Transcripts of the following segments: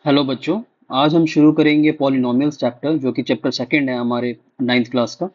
Hello बच्चों। आज हम शुरू करेंगे पॉलिनोमियल्स चैप्टर जो कि चैप्टर सेकंड है हमारे नाइन्थ क्लास का।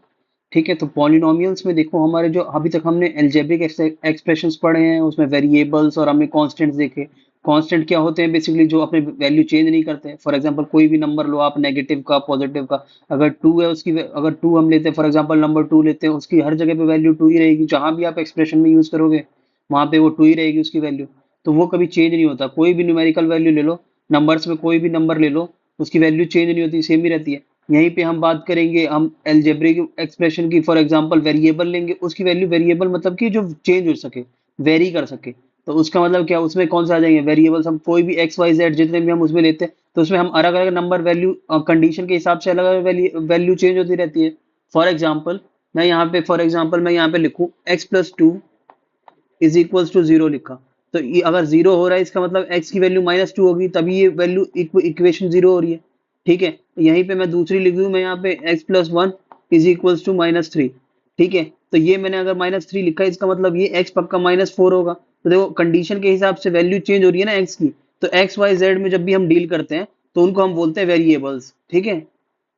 ठीक है, तो पॉलिनोमियल्स में देखो हमारे जो अभी तक हमने एल्जेब्रिक एक्सप्रेशंस पढ़े हैं उसमें वेरिएबल्स और हमने कांस्टेंट्स देखे। कांस्टेंट क्या होते हैं? बेसिकली जो अपने वैल्यू चेंज नहीं करते। फॉर एग्जांपल कोई भी नंबर लो आप, नेगेटिव का पॉजिटिव का, अगर टू है उसकी अगर टू हम लेते हैं, फॉर एग्जांपल नंबर टू लेते हैं, उसकी हर जगह पे वैल्यू टू ही रहेगी। जहां भी आप एक्सप्रेशन में यूज करोगे वहां पे वो टू ही रहेगी उसकी वैल्यू। तो वो कभी चेंज नहीं होता। कोई भी न्यूमेरिकल वैल्यू ले लो, नंबर्स में कोई भी नंबर ले लो, उसकी वैल्यू चेंज नहीं होती, सेम ही रहती है। यहीं पे हम बात करेंगे हम एल्जेब्रिक एक्सप्रेशन की। फॉर एग्जांपल वेरिएबल लेंगे, उसकी वैल्यू वेरिएबल मतलब कि जो चेंज हो सके, वेरी कर सके। तो उसका मतलब क्या, उसमें कौन सा आ जाएंगे वेरिएबल्स? हम कोई भी एक्स वाई जेड जितने भी हम उसमें लेते हैं तो उसमें हम अलग अलग नंबर वैल्यू कंडीशन के हिसाब से अलग अलग वैल्यू चेंज होती रहती है। फॉर एग्जाम्पल मैं यहाँ पे लिखूँ x+2 is equals to zero लिखा, तो ये अगर जीरो हो रहा है इसका मतलब x की वैल्यू -2 होगी, तभी ये वैल्यू इक्वेशन जीरो हो रही है। ठीक है, यहीं पे मैं दूसरी लिख दूं, मैं यहाँ पे x+1 इज इक्वल्स टू -3। ठीक है, तो ये मैंने अगर -3 लिखा है इसका मतलब ये x पक्का -4 होगा। तो देखो कंडीशन के हिसाब से वैल्यू चेंज हो रही है ना x की। तो एक्स वाई जेड में जब भी हम डील करते हैं तो उनको हम बोलते हैं वेरिएबल्स। ठीक है,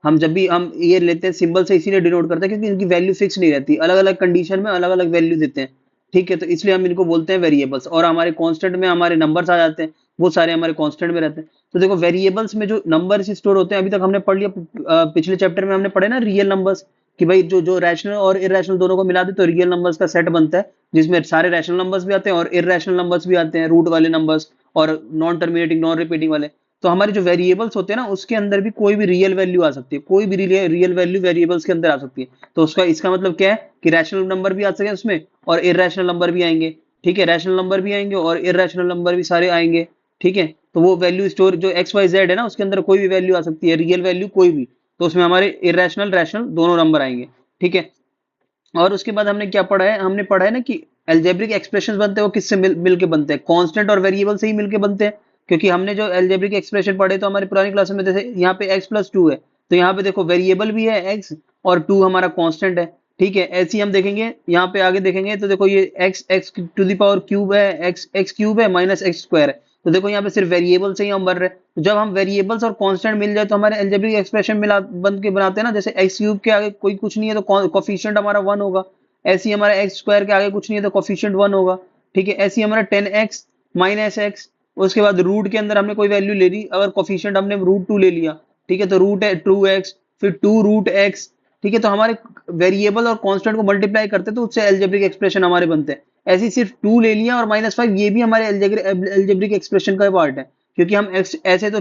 हम जब भी हम ये लेते हैं सिंबल से इसीलिए डिनोट करते हैं क्योंकि इनकी वैल्यू फिक्स नहीं रहती, अलग अलग कंडीशन में अलग अलग वैल्यू देते हैं। ठीक है, तो इसलिए हम इनको बोलते हैं वेरिएबल्स। और हमारे कांस्टेंट में हमारे नंबर्स आ जाते हैं, वो सारे हमारे कांस्टेंट में रहते हैं। तो देखो वेरिएबल्स में जो नंबर्स स्टोर होते हैं, अभी तक हमने पढ़ लिया, पिछले चैप्टर में हमने पढ़े ना रियल नंबर्स, कि भाई जो जो रैशनल और इरेशनल दोनों को मिला दे तो रियल नंबर्स का सेट बनता है, जिसमें सारे रैशनल नंबर्स भी आते हैं और इरेशनल नंबर्स भी आते हैं, रूट वाले नंबर्स और नॉन टर्मिनेटिंग नॉन रिपीटिंग वाले। तो हमारे जो वेरिएबल्स होते हैं ना उसके अंदर भी कोई भी रियल वैल्यू आ सकती है, कोई भी रियल वैल्यू वेरिएबल्स के अंदर आ सकती है। तो उसका इसका मतलब क्या है कि रैशनल नंबर भी आ सके उसमें और इरेशनल नंबर भी आएंगे। ठीक है, रैशनल नंबर भी आएंगे और इरेशनल नंबर भी सारे आएंगे। ठीक है, तो वो वैल्यू स्टोर जो एक्स वाई जेड है ना उसके अंदर कोई भी वैल्यू आ सकती है, रियल वैल्यू कोई भी। तो उसमें हमारे इरेशनल रैशनल दोनों नंबर आएंगे। ठीक है, और उसके बाद हमने क्या पढ़ा है? हमने पढ़ा है ना कि एल्जेब्रिक एक्सप्रेशंस बनते हैं वो किससे मिल के बनते हैं? कांस्टेंट और वेरिएबल से ही मिलके बनते हैं। क्योंकि हमने जो एल्जेब्रिक एक्सप्रेशन पढ़े तो हमारी पुरानी क्लास में, जैसे यहाँ पे x+2 है, तो यहाँ पे देखो वेरिएबल भी है x और 2 हमारा कांस्टेंट है। ठीक है, ऐसे ही हम देखेंगे यहाँ पे आगे देखेंगे तो देखो ये x x⁴ है, x³ है, -x² है। तो देखो यहाँ पे सिर्फ वेरिएबल से ही हम बन रहे हैं। तो जब हम वेरिएबल्स और कांस्टेंट मिल जाए तो हमारे एल्जेब्रिक एक्सप्रेशन मिला बन के बनाते हैं ना। जैसे x³ के आगे कोई कुछ नहीं है तो कोफिशिएंट हमारा 1 होगा। ऐसे ही हमारा x² के आगे कुछ नहीं है तो कोफिशिएंट 1 होगा। ठीक है, ऐसे ही हमारा 10x -x, उसके बाद रूट के अंदर हमने कोई वैल्यू ले ली, अगर कोफिशिएंट हमने √2 ले लिया, ठीक है, तो रूट है 2x, फिर 2√x। ठीक है, तो हमारे वेरिएबल और कांस्टेंट को मल्टीप्लाई करते हैं तो उससे एल्जेब्रिक एक्सप्रेशन हमारे बनते हैं। ऐसे ही सिर्फ 2 ले लिया और -5, ये भी हमारे एल्जेब्रिक एक्सप्रेशन का पार्ट है। क्योंकि हम ऐसे तो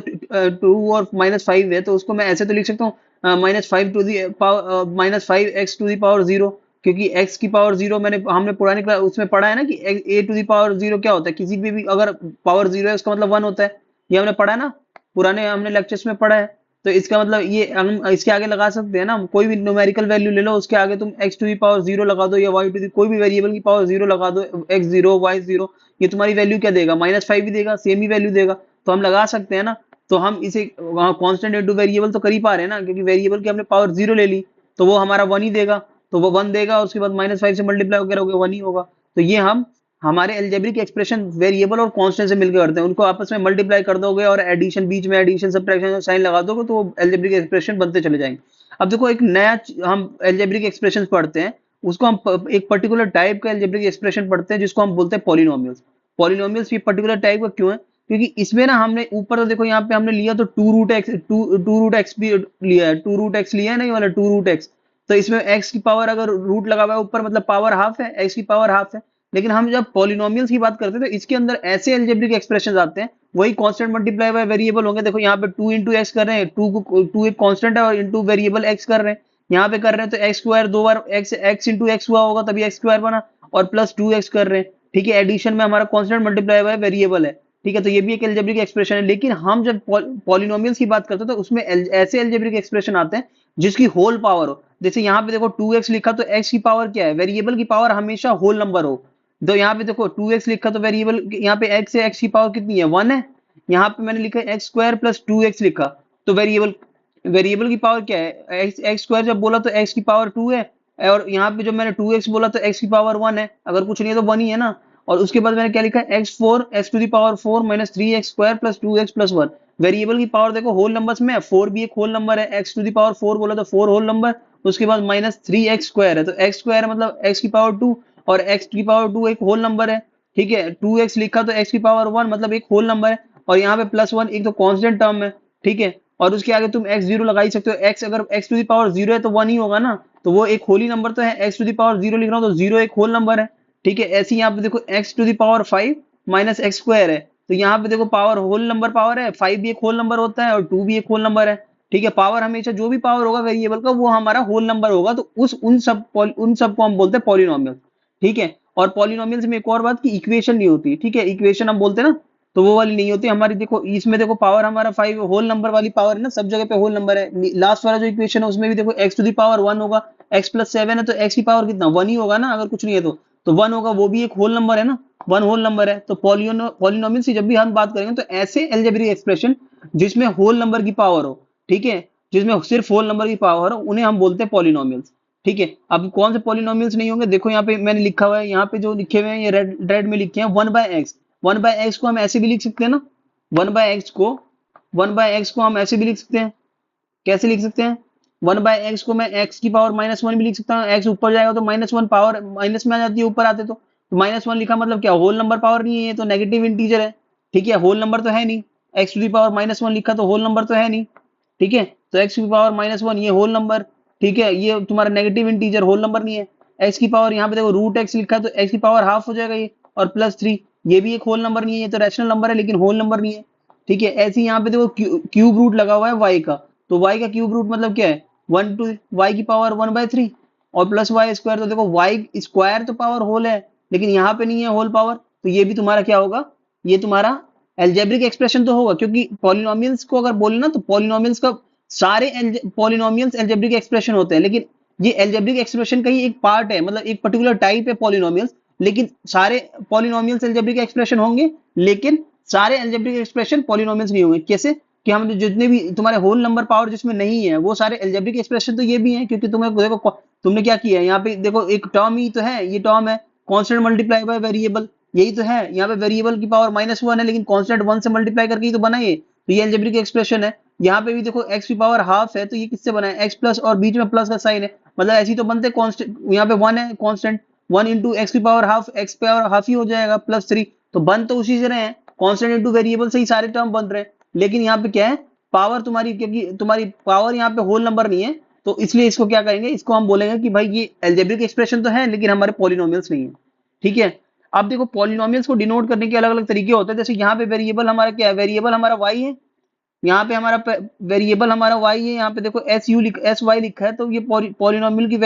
2 और -5 है तो उसको मैं ऐसे तो लिख सकता हूँ -5x⁴, क्योंकि x की पावर जीरो हमने पुरानी क्लास उसमें पढ़ा है ना कि a⁴ क्या होता है, किसी भी अगर पावर जीरो है उसका मतलब 1 होता है। ये हमने पढ़ा है ना, पुराने हमने लेक्चर्स में पढ़ा है। तो इसका मतलब ये हम इसके आगे लगा सकते हैं ना, कोई भी न्यूमेरिकल वैल्यू ले लो उसके आगे तुम x⁴ लगा दो या कोई भी वेरिएबल की पावर जीरो लगा दो, x0 y0, ये तुम्हारी वैल्यू क्या देगा? -5 ही देगा, सेम ही वैल्यू देगा। तो हम लगा सकते हैं ना। तो हम इसे कांस्टेंट इनटू वेरिएबल तो कर ही पा रहे हैं ना, क्योंकि वेरिएबल की हमने पावर जीरो ले ली तो वो हमारा 1 ही देगा। तो वो 1 देगा और उसके बाद -5 से मल्टीप्लाई वगैरह होगा 1 ही होगा। तो ये हम हमारे एल्जेब्रिक एक्सप्रेशन वेरिएबल और कांस्टेंट से मिलकर करते हैं, उनको आपस में मल्टीप्लाई कर दोगे और एडिशन, बीच में एडिशन सब्ट्रैक्शन साइन लगा दोगे तो वो एल्जेब्रिक एक्सप्रेशन बनते चले जाएंगे। अब देखो एक नया हम एल्जेब्रिक एक्सप्रेशन पढ़ते हैं, उसको हम एक पर्टिकुलर टाइप का एल्जेब्रिक एक्सप्रेशन पढ़ते हैं जिसको हम बोलते हैं पॉलिनोमियल्स। पॉलिनोमियल्स ये पर्टिकुलर टाइप का क्यों है? क्योंकि इसमें ना हमने ऊपर तो देखो यहाँ पे हमने लिया तो टू रूट एक्स भी लिया है, 2√x लिया है ना, ये वाला 2√x। तो इसमें x की पावर अगर रूट लगा हुआ है ऊपर मतलब पावर हाफ है, x की पावर हाफ है। लेकिन हम जब पॉलिनोमियल्स की बात करते हैं तो इसके अंदर ऐसे एल्जेब्रिक एक्सप्रेशन आते हैं, वही कांस्टेंट मल्टीप्लाई बाय वेरिएबल होंगे। देखो यहाँ पे 2 × x कर रहे हैं, 2 एक कांस्टेंट है और इंटू वेरिएबल x कर रहे हैं। यहाँ पे कर रहे हैं तो x² 2 बार x × x हुआ होगा तभी x² बना, और +2x कर रहे हैं। ठीक है, एडिशन में हमारा कांस्टेंट मल्टीप्लाई बाय वेरिएबल है। ठीक है, तो ये भी एक एल्जेब्रिक एक्सप्रेशन है। लेकिन हम जब पॉलिनोमियल्स की बात करते हैं तो उसमें ऐसे एल्जेब्रिक एक्सप्रेशन आते हैं जिसकी होल पावर हो। जैसे यहाँ पे देखो 2x लिखा तो x की पावर क्या है? वेरिएबल की पावर हमेशा होल नंबर हो। तो यहाँ पे देखो 2x लिखा तो वेरिएबल यहाँ पे x है, x की पावर कितनी है? 1 है। यहाँ पे मैंने लिखा है x² + 2x लिखा, तो वेरिएबल वेरिएबल की पावर क्या है? x² जब बोला तो x की पावर 2 है, और यहाँ पे जब मैंने 2x बोला तो x की पावर 1 है। अगर कुछ नहीं है तो 1 ही है ना। और उसके बाद मैंने क्या लिखा है, x4 x⁴ minus 3x² plus 2x+1। Variable की पावर देखो होल नंबर्स में 4 भी एक होल नंबर है, x⁴ बोला तो 4 होल नंबर, उसके बाद माइनस 3x² है तो x² मतलब x⁴ और x⁴ एक होल नंबर है। ठीक है, 2x लिखा तो x⁴ मतलब एक होल नंबर है, और यहाँ पे +1 एक तो कांस्टेंट टर्म है। ठीक है, और उसके आगे तुम x0 लगा ही सकते हो, x अगर x⁴ है तो 1 ही होगा ना, तो वो एक होल ही नंबर तो है। x⁴ लिख रहा हूँ तो 0 एक होल नंबर है। ठीक है, ऐसे यहाँ पे देखो x⁵ माइनस x² है, तो यहाँ पे देखो पावर होल नंबर पावर है, 5 भी एक होल नंबर होता है और 2 भी एक होल नंबर है। ठीक है, पावर हमेशा जो भी पावर होगा वेरिएबल का वो हमारा होल नंबर होगा, तो उन सब को हम बोलते हैं पॉलिनोमियल। ठीक है, और पॉलिनोमियल्स में एक और बात की इक्वेशन नहीं होती। ठीक है, इक्वेशन हम बोलते हैं ना, तो वो वाली नहीं होती हमारी। देखो इसमें देखो पावर हमारा 5 होल नंबर वाली पावर है ना, सब जगह पे होल नंबर है। लास्ट वाला जो इक्वेशन है उसमें भी देखो x⁴ 1 होगा, x+7 है तो x की पावर कितना 1 ही होगा ना, अगर कुछ नहीं है तो 1 होगा, वो भी एक होल नंबर है ना, 1 होल नंबर है। तो पॉलिनोमियल की जब भी हम बात करेंगे तो ऐसे एल्जेब्रिक एक्सप्रेशन जिसमें होल नंबर की पावर हो, ठीक है, जिसमें सिर्फ होल नंबर की पावर हो, उन्हें हम बोलते हैं पॉलिनोमियल्स। ठीक है, अब कौन से पॉलिनोमियल्स नहीं होंगे, देखो यहाँ पे मैंने लिखा हुआ है, यहाँ पे जो लिखे हुए हैं ये रेड में लिखे हैं 1/x। 1/x को हम ऐसे भी लिख सकते हैं ना, 1/x को 1/x को हम ऐसे भी लिख सकते हैं। कैसे लिख सकते हैं, 1/x को मैं x की पावर -1 भी लिख सकता हूँ, x ऊपर जाएगा तो -1 पावर माइनस में आ जाती है, ऊपर आते तो -1 लिखा मतलब क्या, होल नंबर पावर नहीं है, ये तो नेगेटिव इंटीजर है। ठीक है, होल नंबर तो है नहीं, x⁴ लिखा तो होल नंबर तो है नहीं। ठीक है, तो x⁴ ये होल नंबर, ठीक है, ये तुम्हारा नेगेटिव इंटीजर होल नंबर नहीं है। x की पावर यहाँ पे देखो √x लिखा है तो x की पावर हाफ हो जाएगा ये, और +3 ये भी एक होल नंबर नहीं है, ये तो रैशनल नंबर है लेकिन होल नंबर नहीं है। ठीक है, ऐसे ही यहाँ पे देखो क्यूब रूट लगा हुआ है y का, तो y का क्यूब रूट मतलब क्या है, 1 टू y की पावर 1/3 और प्लस वाई स्क्वायर, तो देखो y स्क्वायर तो पावर होल है लेकिन यहाँ पे नहीं है होल पावर, तो ये भी तुम्हारा क्या होगा, ये तुम्हारा एल्जेब्रिक एक्सप्रेशन तो होगा, क्योंकि पॉलिनोमियल्स को अगर बोले ना तो पॉलिनोमियल्स का सारे पॉलिनोमियल्स एल्जेब्रिक एक्सप्रेशन होते हैं, लेकिन ये एल्जेब्रिक एक्सप्रेशन का ही एक पार्ट है, मतलब एक पर्टिकुलर टाइप है पॉलिनोमियल्स, लेकिन सारे पॉलिनोमियल्स एल्जेब्रिक एक्सप्रेशन होंगे, लेकिन सारे एल्जेब्रिक एक्सप्रेशन पॉलिनोमियल्स नहीं होंगे। कैसे कि हम जितने भी तुम्हारे होल नंबर पावर जिसमें नहीं है वो सारे एल्जेब्रिक एक्सप्रेशन तो ये भी हैं, क्योंकि तुम्हें देखो तुमने क्या किया है यहाँ पे, देखो एक टर्म ही तो है, ये टर्म है कांस्टेंट मल्टीप्लाई बाय वेरिएबल, यही तो है। यहाँ पे वेरिएबल की पावर -1 है लेकिन कांस्टेंट 1 से मल्टीप्लाई करके ही तो बना ये, तो ये एल्जेब्रिक एक्सप्रेशन है। यहाँ पे भी देखो x की पावर हाफ है तो ये किससे बना है, x प्लस और बीच में प्लस का साइन है, मतलब ऐसे ही तो बनते कांस्टेंट, यहाँ पे 1 है कांस्टेंट, 1 इंटू एक्स की power half, X power half ही हो जाएगा +3, तो बन तो उसी से रहे हैं, कांस्टेंट इंटू वेरिएबल से ही सारे टर्म बन रहे हैं। लेकिन यहाँ पे क्या है, पावर तुम्हारी, क्योंकि तुम्हारी पावर यहाँ पे होल नंबर नहीं है, तो इसलिए इसको क्या करेंगे, इसको हम बोलेंगे कि भाई ये एल्जेब्रिक एक्सप्रेशन तो है लेकिन हमारे पॉलिनोमियल्स नहीं है। ठीक है, अब देखो पॉलिनोमियल्स को डिनोट करने के अलग अलग तरीके होते हैं, जैसे यहाँ पे वेरिएबल हमारा क्या है, वेरिएबल हमारा y है, यहाँ पे हमारा वेरिएबल हमारा y है, यहाँ पे देखो एस वाई लिखा है, तो ये पॉलिनोमियल की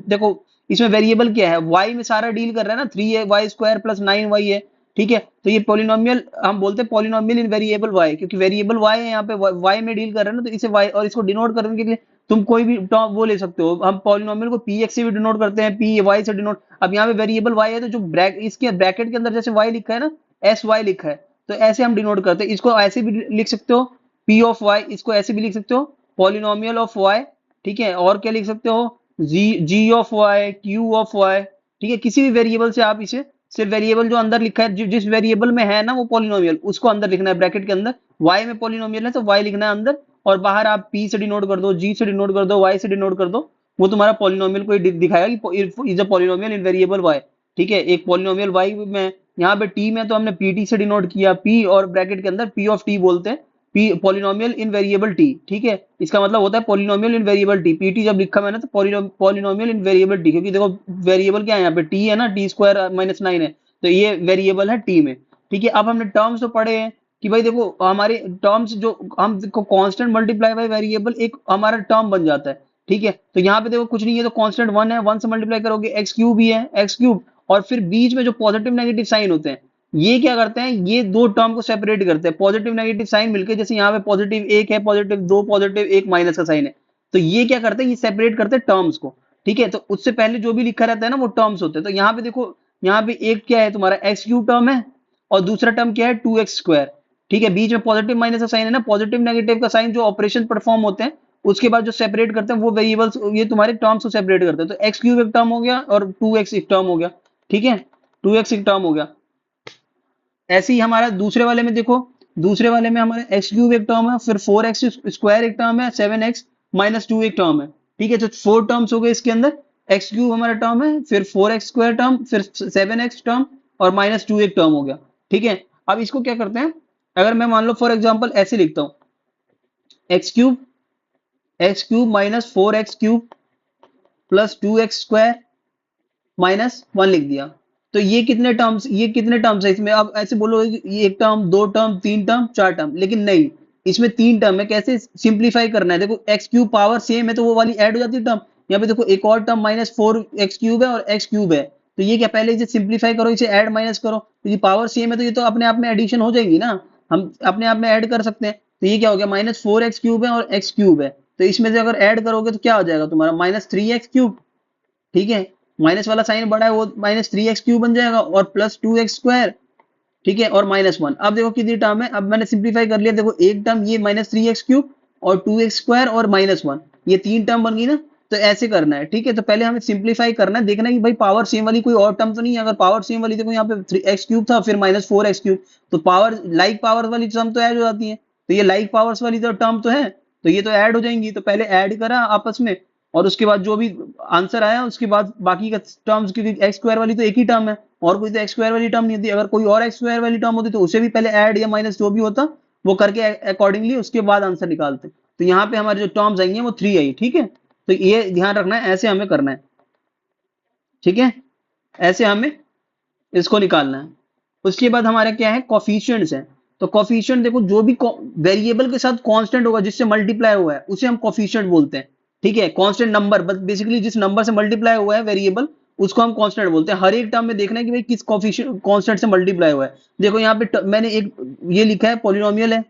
देखो इसमें वेरिएबल क्या है, y में सारा डील कर रहा है ना, 3y² प्लस 9y है। ठीक है, तो ये पॉलिनोमियल हम बोलते हैं पॉलिनोमियल इन वेरिएबल y, क्योंकि वेरिएबल y है, यहाँ पे y में डील कर रहे हैं ना, तो इसे y, और इसको डिनोट करने के लिए तुम कोई भी टर्म वो ले सकते हो, हम पॉलिनोमियल को px से भी डिनोट करते हैं, py से डिनोट। अब यहाँ पे वेरिएबल y है तो जो इसके ब्रैकेट के अंदर जैसे y लिखा है ना, sy लिखा है, तो ऐसे हम डिनोट करते हैं, इसको ऐसे भी लिख सकते हो p ऑफ y, इसको ऐसे भी लिख सकते हो पॉलिनोमियल ऑफ y। ठीक है, और क्या लिख सकते हो, g of y, q of y। ठीक है, किसी भी वेरिएबल से आप इसे, सिर्फ वेरिएबल जो अंदर लिखा है, जिस वेरिएबल में है ना वो पॉलिनोमियल, उसको अंदर लिखना है ब्रैकेट के अंदर, y में पॉलिनोमियल है तो y लिखना है अंदर, और बाहर आप p से डिनोट कर दो, g से डिनोट कर दो, y से डिनोट कर दो, वो तुम्हारा पॉलिनोमियल को दिखाएगा कि is a polynomial in variable y। ठीक है, एक पॉलिनोमियल y में, यहाँ पे t में तो हमने pt से डिनोट किया, p और ब्रैकेट के अंदर p ऑफ t बोलते हैं, p polynomial in variable t। ठीक है, इसका मतलब होता है polynomial in variable t, pt जब लिखा मैंने तो पॉलिनोमियल इन वेरिएबल t, क्योंकि देखो वेरिएबल क्या है यहाँ पे, t है ना, t² -9 है, तो ये वेरिएबल है t में। ठीक है, अब हमने टर्म्स तो पढ़े हैं कि भाई देखो हमारे टर्म्स जो हम देखो कांस्टेंट मल्टीप्लाई बाय वेरिएबल एक हमारा टर्म बन जाता है। ठीक है, तो यहाँ पे देखो कुछ नहीं है तो कांस्टेंट 1 है, 1 से मल्टीप्लाई करोगे x³ ही है, x³, और फिर बीच में जो पॉजिटिव नेगेटिव साइन होते हैं ये क्या करते हैं, ये दो टर्म को सेपरेट करते हैं, पॉजिटिव नेगेटिव साइन मिलकर, जैसे यहाँ पे +1 है, +2, +1 माइनस का साइन है, तो ये क्या करते हैं, ये सेपरेट करते हैं टर्म्स को। ठीक है, तो उससे पहले जो भी लिखा रहता है ना वो टर्म्स होते हैं, तो यहाँ पे देखो, यहाँ पे एक क्या है तुम्हारा x³ टर्म है और दूसरा टर्म क्या है 2x²। ठीक है, बीच में पॉजिटिव माइनस का साइन है ना, पॉजिटिव नेगेटिव का साइन जो ऑपरेशन परफॉर्म होते हैं उसके बाद जो सेपरेट करते हैं वो वेरिएबल्स, ये तुम्हारे टर्म्स को सेपरेट करते हैं, तो x³ एक टर्म हो गया और 2x एक टर्म हो गया। ठीक है, 2x एक टर्म हो गया। ऐसे ही हमारा दूसरे वाले में देखो, दूसरे वाले में हमारा एक्स क्यूब एक टर्म है, फिर 4x स्क्वायर एक टर्म है, 7x माइनस टू एक टर्म है। ठीक है, तो 4 टर्म्स हो गए इसके अंदर। एक्स क्यूब हमारा टर्म है, फिर 4x स्क्वायर टर्म, फिर 7x टर्म और माइनस टू एक टर्म हो गया। ठीक है, अब इसको क्या करते हैं, अगर मैं मान लो फॉर एग्जाम्पल ऐसे लिखता हूँ, x cube minus 4x cube plus 2x square minus one लिख दिया। तो ये कितने टर्म्स है इसमें, अब ऐसे बोलो ये एक टर्म, दो टर्म, तीन टर्म, चार टर्म, लेकिन नहीं, इसमें तीन टर्म है। कैसे सिंप्लीफाई करना है, देखो एक्स क्यूब पावर सेम है तो वो वाली ऐड हो जाती है टर्म। यहाँ पे देखो एक और टर्म माइनस 4x क्यूब है और एक्स क्यूब है, तो ये क्या, पहले इसे सिंप्लीफाई करो, इसे ऐड माइनस करो, तो ये पावर सेम है तो ये तो अपने आप में एडिशन हो जाएगी ना, हम अपने आप में ऐड कर सकते हैं। तो ये क्या हो गया, माइनस 4x क्यूब है और एक्स क्यूब है, तो इसमें से अगर ऐड करोगे तो क्या हो जाएगा तुम्हारा, -3x क्यूब। ठीक है, माइनस वाला साइन बड़ा है, वो -3x क्यूब बन जाएगा और प्लस 2x स्क्वायर। ठीक है, और -1। अब देखो कितनी टर्म है, अब मैंने सिंप्लीफाई कर लिया, देखो एक टर्म ये -3x क्यूब और 2x स्क्वायर और -1, ये तीन टर्म बन गई ना। तो ऐसे करना है। ठीक है, तो पहले हमें सिंप्लीफाई करना है, देखना है कि भाई पावर सेम वाली कोई और टर्म तो नहीं है। अगर पावर सेम वाली, देखो यहाँ पे 3x क्यूब था, फिर -4x क्यूब, तो पावर लाइक पावर वाली टर्म तो ऐड हो जाती है, तो ये लाइक पावर्स वाली तो टर्म तो है, तो ये तो ऐड हो जाएंगी। तो पहले ऐड करा आपस में, और उसके बाद जो भी आंसर आया उसके बाद बाकी का टर्म्स, क्योंकि एक्स स्क्वायर वाली तो एक ही टर्म है, और कोई तो एक्स स्क्वायर वाली टर्म नहीं होती। अगर कोई और एक्स स्क्वायर वाली टर्म होती तो उसे भी पहले ऐड या माइनस जो भी होता वो करके अकॉर्डिंगली उसके बाद आंसर निकालते। तो यहाँ पे हमारे जो टर्म्स आएंगे वो थ्री आई। ठीक है, तो ये ध्यान रखना है, ऐसे हमें करना है। ठीक है, ऐसे हमें इसको निकालना है। उसके बाद हमारे क्या है, कॉफिशिएंट्स हैं। तो कॉफिशिएंट देखो, जो भी वेरिएबल के साथ कांस्टेंट होगा, जिससे मल्टीप्लाई हुआ है, उसे हम कॉफिशिएंट बोलते हैं। ठीक है, कांस्टेंट नंबर, बस बेसिकली जिस नंबर से मल्टीप्लाई हुआ है वेरिएबल, उसको हम कांस्टेंट बोलते हैं। हर एक टर्म में देखना है कि भाई किस कॉफिशिएंट कांस्टेंट से मल्टीप्लाई हुआ है। देखो यहाँ पे मैंने एक ये लिखा है, पॉलिनोमियल है।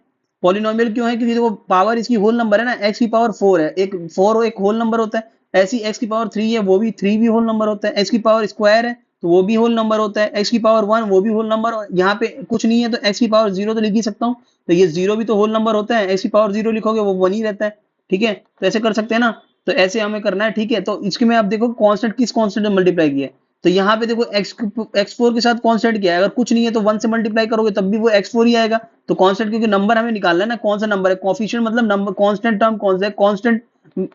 पॉलिनोमियल क्यों है, क्योंकि देखो पावर इसकी होल नंबर है ना, एक्स की पावर 4 है, एक 4 एक होल नंबर होता है। ऐसी एक्स की पावर 3 है, वो भी 3 भी होल नंबर होता है। एक्स की पावर स्क्वायर है तो वो भी होल नंबर होता है। एक्स की पावर 1 वो भी होल नंबर, और यहाँ पे कुछ नहीं है तो एक्स की पावर 0 तो लिख ही सकता हूँ, तो ये 0 भी तो होल नंबर होता है। एक्स की पावर 0 लिखोगे वो 1 ही रहता है। ठीक है, तो ऐसे कर सकते हैं ना, तो ऐसे हमें करना है। ठीक है, तो इसके में आप देखो कांस्टेंट किस कांस्टेंट में मल्टीप्लाई किया है, तो यहाँ पे देखो x4 के साथ कांस्टेंट किया है, अगर कुछ नहीं है तो 1 से मल्टीप्लाई करोगे तब भी वो x4 ही आएगा। तो कांस्टेंट, क्योंकि नंबर हमें निकालना है ना, कौन सा नंबर है, कोफिशिएंट मतलब नंबर, कांस्टेंट टर्म कौन सा है, कांस्टेंट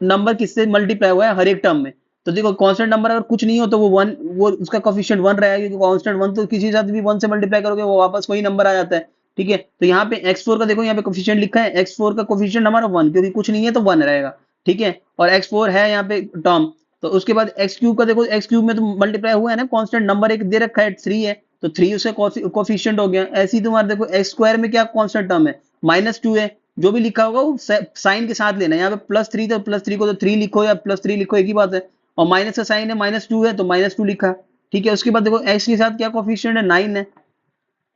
नंबर किससे मल्टीप्लाई हुआ है हर एक टर्म में। तो देखो कांस्टेंट नंबर अगर कुछ नहीं हो तो वो 1, वो उसका कोफिशिएंट 1 रहेगा, क्योंकि कांस्टेंट 1 तो किसी के साथ भी 1 से मल्टीप्लाई करोगे वो वापस वही नंबर आ जाता है। ठीक है, तो यहाँ पे x4 का देखो, यहाँ पे कोफिशिएंट लिखा है, x4 का कोफिशिएंट हमारा 1, क्योंकि कुछ नहीं है तो 1 रहेगा। ठीक है, और x4 है यहाँ पे टर्म। तो उसके बाद एक्स क्यूब का देखो, एक्स क्यूब में तो मल्टीप्लाई हुआ है ना, कांस्टेंट नंबर एक दे रखा है 3 है, तो 3 उसका कोफिशिएंट हो गया। ऐसे ही तुम्हारे देखो एक्स स्क्वायर में क्या कांस्टेंट टर्म है, -2 है, जो भी लिखा होगा वो साइन के साथ लेना है। यहाँ पे +3 तो +3 को तो 3 लिखो या +3 लिखो, एक ही बात है। और माइनस का साइन है, -2 है तो -2 लिखा। ठीक है, उसके बाद देखो एक्स के साथ क्या कोफिशिएंट है, 9 है।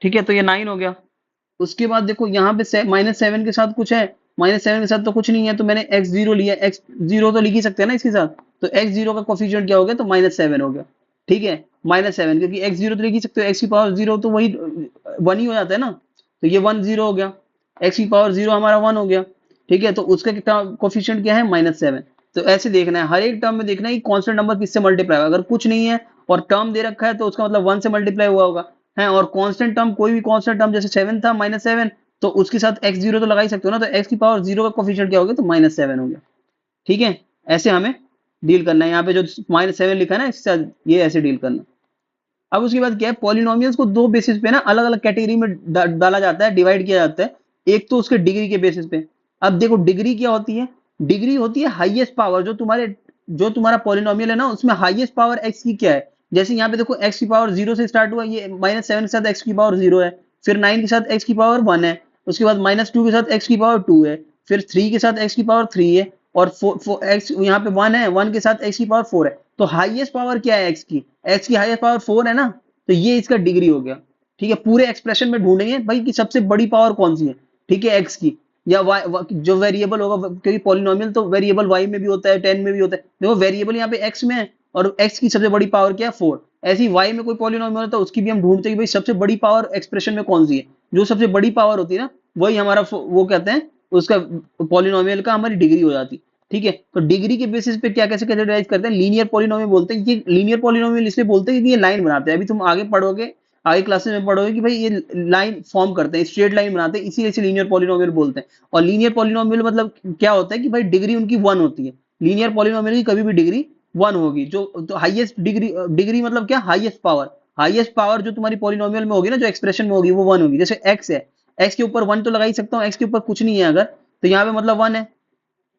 ठीक है, तो ये 9 हो गया। उसके बाद देखो यहाँ पे -7 के साथ कुछ है, -7 के साथ तो कुछ नहीं है, तो मैंने x0 लिया। x0 तो लिख ही सकते हैं ना इसके साथ, तो x0 का कोफिशिएंट क्या हो गया, तो -7 हो गया। ठीक है, -7, क्योंकि x0 तो लिख ही सकते हो, x की पावर 0 तो वही 1 ही हो जाता है ना, तो ये 1 0 हो गया, x की पावर 0 हमारा 1 हो गया। ठीक है, तो उसका कोफिशिएंट क्या है, -7। तो ऐसे देखना है, हर एक टर्म में देखना है कि कांस्टेंट नंबर किससे मल्टीप्लाई होगा। अगर कुछ नहीं है और टर्म दे रखा है तो उसका मतलब 1 से मल्टीप्लाई हुआ होगा है। और कांस्टेंट टर्म, कोई भी कांस्टेंट टर्म, जैसे 7 था, -7, तो उसके साथ x0 तो लगा ही सकते हो ना, तो x की पावर 0 का कोफिशिएंट क्या हो गया, तो -7 हो गया। ठीक है, ऐसे हमें डील करना है। यहाँ पे जो -7 लिखा है ना, इसके साथ ये ऐसे डील करना। अब उसके बाद क्या है, पॉलिनोमियल्स को दो बेसिस पे ना अलग अलग कैटेगरी में डाला जाता है, डिवाइड किया जाता है। एक तो उसके डिग्री के बेसिस पे। अब देखो डिग्री क्या होती है, डिग्री होती है हाईएस्ट पावर, जो तुम्हारा पॉलिनोमियल है ना, उसमें हाईएस्ट पावर एक्स की क्या है। जैसे यहाँ पे देखो एक्स की पावर 0 से स्टार्ट हुआ, ये -7 के साथ एक्स की पावर 0 है, फिर 9 के साथ एक्स की पावर 1 है, उसके बाद -2 के साथ एक्स की पावर 2 है, फिर 3 के साथ एक्स की पावर 3 है, और एक्स यहाँ पे 1 है, 1 के साथ एक्स की पावर 4 है। तो हाईएस्ट पावर क्या है एक्स की, एक्स की हाईएस्ट पावर 4 है ना, तो ये इसका डिग्री हो गया। ठीक है, पूरे एक्सप्रेशन में ढूंढेंगे भाई कि सबसे बड़ी पावर कौन सी है। ठीक है, एक्स की या जो वेरिएबल होगा, क्योंकि पॉलिनोमियल तो वेरिएबल वाई में भी होता है, 10 में भी होता है। देखो वेरिएबल यहाँ पे एक्स में है और एक्स की सबसे बड़ी पावर क्या है, 4। ऐसे ही वाई में कोई पॉलिनोमियल होता है, उसकी भी हम ढूंढते हैं कि भाई सबसे बड़ी पावर एक्सप्रेशन में कौन सी है। जो सबसे बड़ी पावर होती है ना, वही हमारा वो कहते हैं उसका पॉलिनोमियल का हमारी डिग्री हो जाती है। ठीक है, तो डिग्री के बेसिस पे क्या कैसे कैटेगराइज करते हैं, लीनियर पॉलिनोमियल बोलते हैं। ये लीनियर पॉलिनोमियल इसलिए बोलते हैं क्योंकि ये लाइन बनाते हैं, अभी तुम आगे पढ़ोगे, आगे क्लासेस में पढ़ोगे कि भाई ये लाइन फॉर्म करते हैं, स्ट्रेट लाइन बनाते हैं, इसीलिए इसे लीनियर पॉलिनोमियल बोलते हैं। और लीनियर पॉलिनोमियल मतलब क्या होता है कि भाई डिग्री उनकी वन होती है। लीनियर पॉलिनोमियल की कभी भी डिग्री वन होगी। जो तो हाईएस्ट डिग्री, डिग्री मतलब क्या, हाईएस्ट पावर। हाईएस्ट पावर जो तुम्हारी पॉलिनोमियल में होगी ना, जो एक्सप्रेशन में होगी, वो वन होगी। जैसे एक्स है, एक्स के ऊपर वन तो लगा ही सकता हूँ, एक्स के ऊपर कुछ नहीं है अगर, तो यहाँ पे मतलब वन है,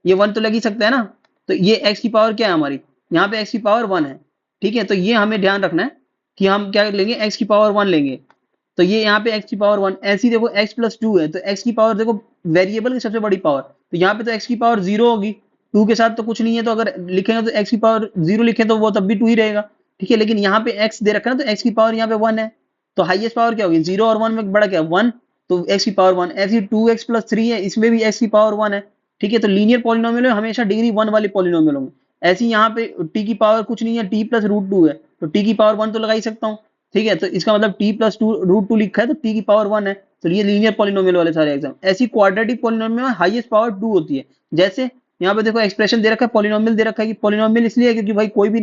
ये वन तो लग ही सकता है ना। तो ये एक्स की पावर क्या है हमारी, यहाँ पे एक्स की पावर वन है। ठीक है, तो ये हमें ध्यान रखना है कि हम क्या लेंगे, एक्स की पावर वन लेंगे। तो ये यहाँ पे एक्स की पावर वन, ऐसी देखो एक्स प्लस टू है, तो एक्स की पावर देखो वेरिएबल की सबसे बड़ी पावर, तो यहाँ पे तो एक्स की पावर जीरो होगी, टू के साथ तो कुछ नहीं है, तो अगर लिखेंगे तो एक्स की पावर जीरो लिखे तो वो तब भी टू ही रहेगा। ठीक है, लेकिन यहाँ पे एक्स दे रखा है ना, तो एक्स की पावर यहाँ पे वन है, तो हाईएस्ट पावर क्या होगी, जीरो और वन में बड़ा क्या, वन, तो एक्स की पावर वन। ऐसी टू एक्स प्लस थ्री है, इसमें भी एक्स की पावर वन है। ठीक है, तो लीनियर पॉलिनोमियल में हमेशा डिग्री वन वाले पॉलिनोमियल होंगे। ऐसे ही यहाँ पे टी की पावर कुछ नहीं है, टी प्लस रूट टू है, तो टी की पावर वन तो लगा ही सकता हूँ। ठीक है, तो इसका मतलब T plus two root two लिखा है, तो टी की पावर वन है। तो ये लीनियर पॉलिनोमियल वाले सारे एग्जाम। ऐसी क्वाड्रेटिक पॉलिनोमियल में हाईएस्ट पावर टू होती है। जैसे यहाँ पे देखो एक्सप्रेशन दे रखा है, पॉलिनोमियल दे रखा है, कि पॉलिनोमियल इसलिए है क्योंकि भाई कोई भी,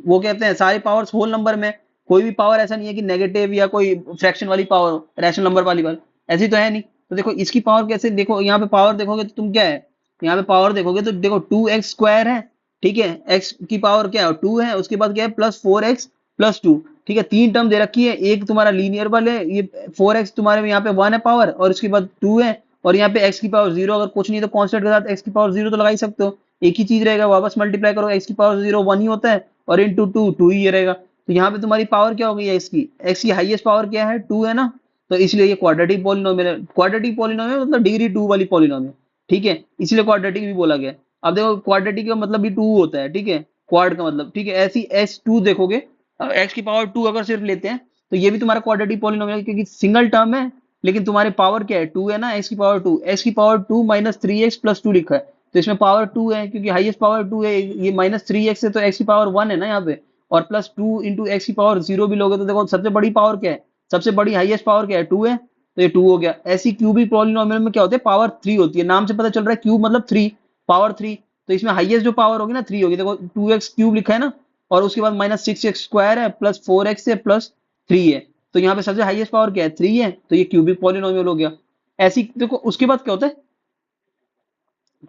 वो कहते हैं सारे पावर्स होल नंबर में, कोई भी पावर ऐसा नहीं है कि नेगेटिव या कोई फ्रैक्शन वाली पावर, रैशनल नंबर वाली पावर ऐसी तो है नहीं। तो देखो इसकी पावर कैसे, देखो यहाँ पे पावर देखोगे तो तुम क्या है, यहाँ पे पावर देखोगे तो देखो टू एक्स स्क्वायर है। ठीक है, एक्स की पावर क्या है, टू है, उसके बाद क्या है, plus four x plus to. ठीक है, तीन टर्म दे रखी है, एक तुम्हारा लीनियर वाले, ये फोर एक्स तुम्हारे यहाँ पे वन है पावर, और उसके बाद टू है, और यहाँ पे एक्स की पावर जीरो, अगर कुछ नहीं तो कांस्टेंट के साथ एक्स की पावर जीरो तो लगा ही सकते हो। एक ही चीज रहेगा, वापस मल्टीप्लाई करो, एक्स की पावर जीरो वन ही होता है, और इंटू टू टू ही रहेगा। तो यहाँ पे तुम्हारी पावर क्या हो गई है, एक्स की हाईएस्ट पावर क्या है, टू है ना। तो इसलिए ये क्वाड्रेटिक पॉलिनोमियल है। क्वाड्रेटिक पॉलिनोमियल मतलब डिग्री टू वाली पॉलिनोमियल। ठीक है, इसलिए क्वाड्रेटिक भी बोला गया है। अब देखो क्वाड्रेटिक का मतलब भी टू होता है। ठीक है, क्वाड का मतलब, ठीक है, ऐसी एस टू देखोगे, एक्स की पावर टू अगर सिर्फ लेते हैं, तो ये भी तुम्हारा क्वाड्रेटिक पॉलिनोमियल, क्योंकि सिंगल टर्म है, लेकिन तुम्हारे पावर क्या है, टू है ना, एक्स की पावर टू, एक्स की power two minus three X plus two लिखा है, तो इसमें पावर टू है, क्योंकि हाईएस्ट पावर टू है, ये माइनस थ्री एक्स है, तो एक्स की पावर वन है ना यहाँ पे, और प्लस टू इंटू एक्स की पावर जीरो भी लोगे, तो देखो सबसे बड़ी पावर क्या है, सबसे बड़ी हाईएस्ट पावर क्या है, टू है, तो ये टू हो गया। ऐसी क्यूबिक पॉलिनोमियल में क्या होता है, पावर थ्री होती है, नाम से पता चल रहा है क्यूब मतलब थ्री, पावर थ्री। तो इसमें हाईएस्ट जो पावर होगी ना, थ्री होगी, देखो टू एक्स क्यूब लिखा है ना, और उसके बाद माइनस सिक्स एक्स स्क्वायर है, प्लस फोर एक्स है, प्लस थ्री है, तो यहाँ पे सबसे हाईएस्ट पावर क्या है, थ्री है, तो ये क्यूबिक पॉलिनोमियल हो गया। ऐसी देखो उसके बाद क्या होता है,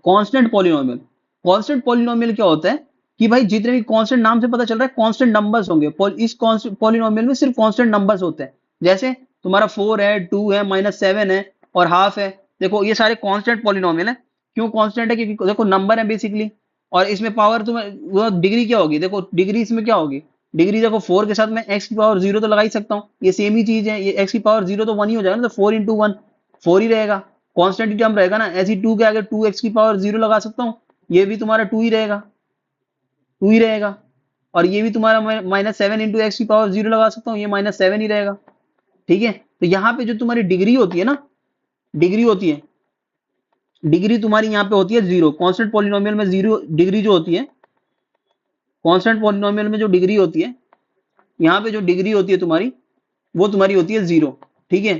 कांस्टेंट पॉलिनोमियल। कांस्टेंट पॉलिनोमियल क्या होता है कि भाई जितने भी कांस्टेंट, नाम से पता चल रहा है कांस्टेंट नंबर्स होंगे, इस पॉलिनोमियल में सिर्फ कांस्टेंट नंबर्स होते हैं। जैसे तुम्हारा फोर है, टू है, माइनस सेवन है, और हाफ है। देखो ये सारे कांस्टेंट पॉलिनोमियल है। क्यों कांस्टेंट है, क्योंकि देखो नंबर है बेसिकली, और इसमें पावर तुम्हें वो डिग्री क्या होगी, देखो डिग्री इसमें क्या होगी, डिग्री देखो फोर के साथ में एक्स की पावर जीरो तो लगा ही सकता हूँ, ये सेम ही चीज है, ये एक्स की पावर जीरो तो वन ही हो जाएगा ना, तो फोर इंटू वन फोर ही रहेगा, कांस्टेंट टर्म रहेगा ना। ऐसी टू के आगे टू एक्स की पावर जीरो लगा सकता हूँ, ये भी तुम्हारा टू ही रहेगा, टू ही रहेगा। और ये भी तुम्हारा माइनस सेवन इंटू एक्स की पावर जीरो लगा सकता हूँ, ये माइनस सेवन ही रहेगा। ठीक है, तो यहाँ पे जो तुम्हारी डिग्री होती है ना, डिग्री होती है, डिग्री तुम्हारी यहाँ पे होती है जीरो, कांस्टेंट पॉलिनोमियल में जीरो डिग्री जो होती है, कांस्टेंट पॉलिनोमियल में जो डिग्री होती है, यहाँ पे जो डिग्री होती है तुम्हारी, वो तुम्हारी होती है जीरो। ठीक है,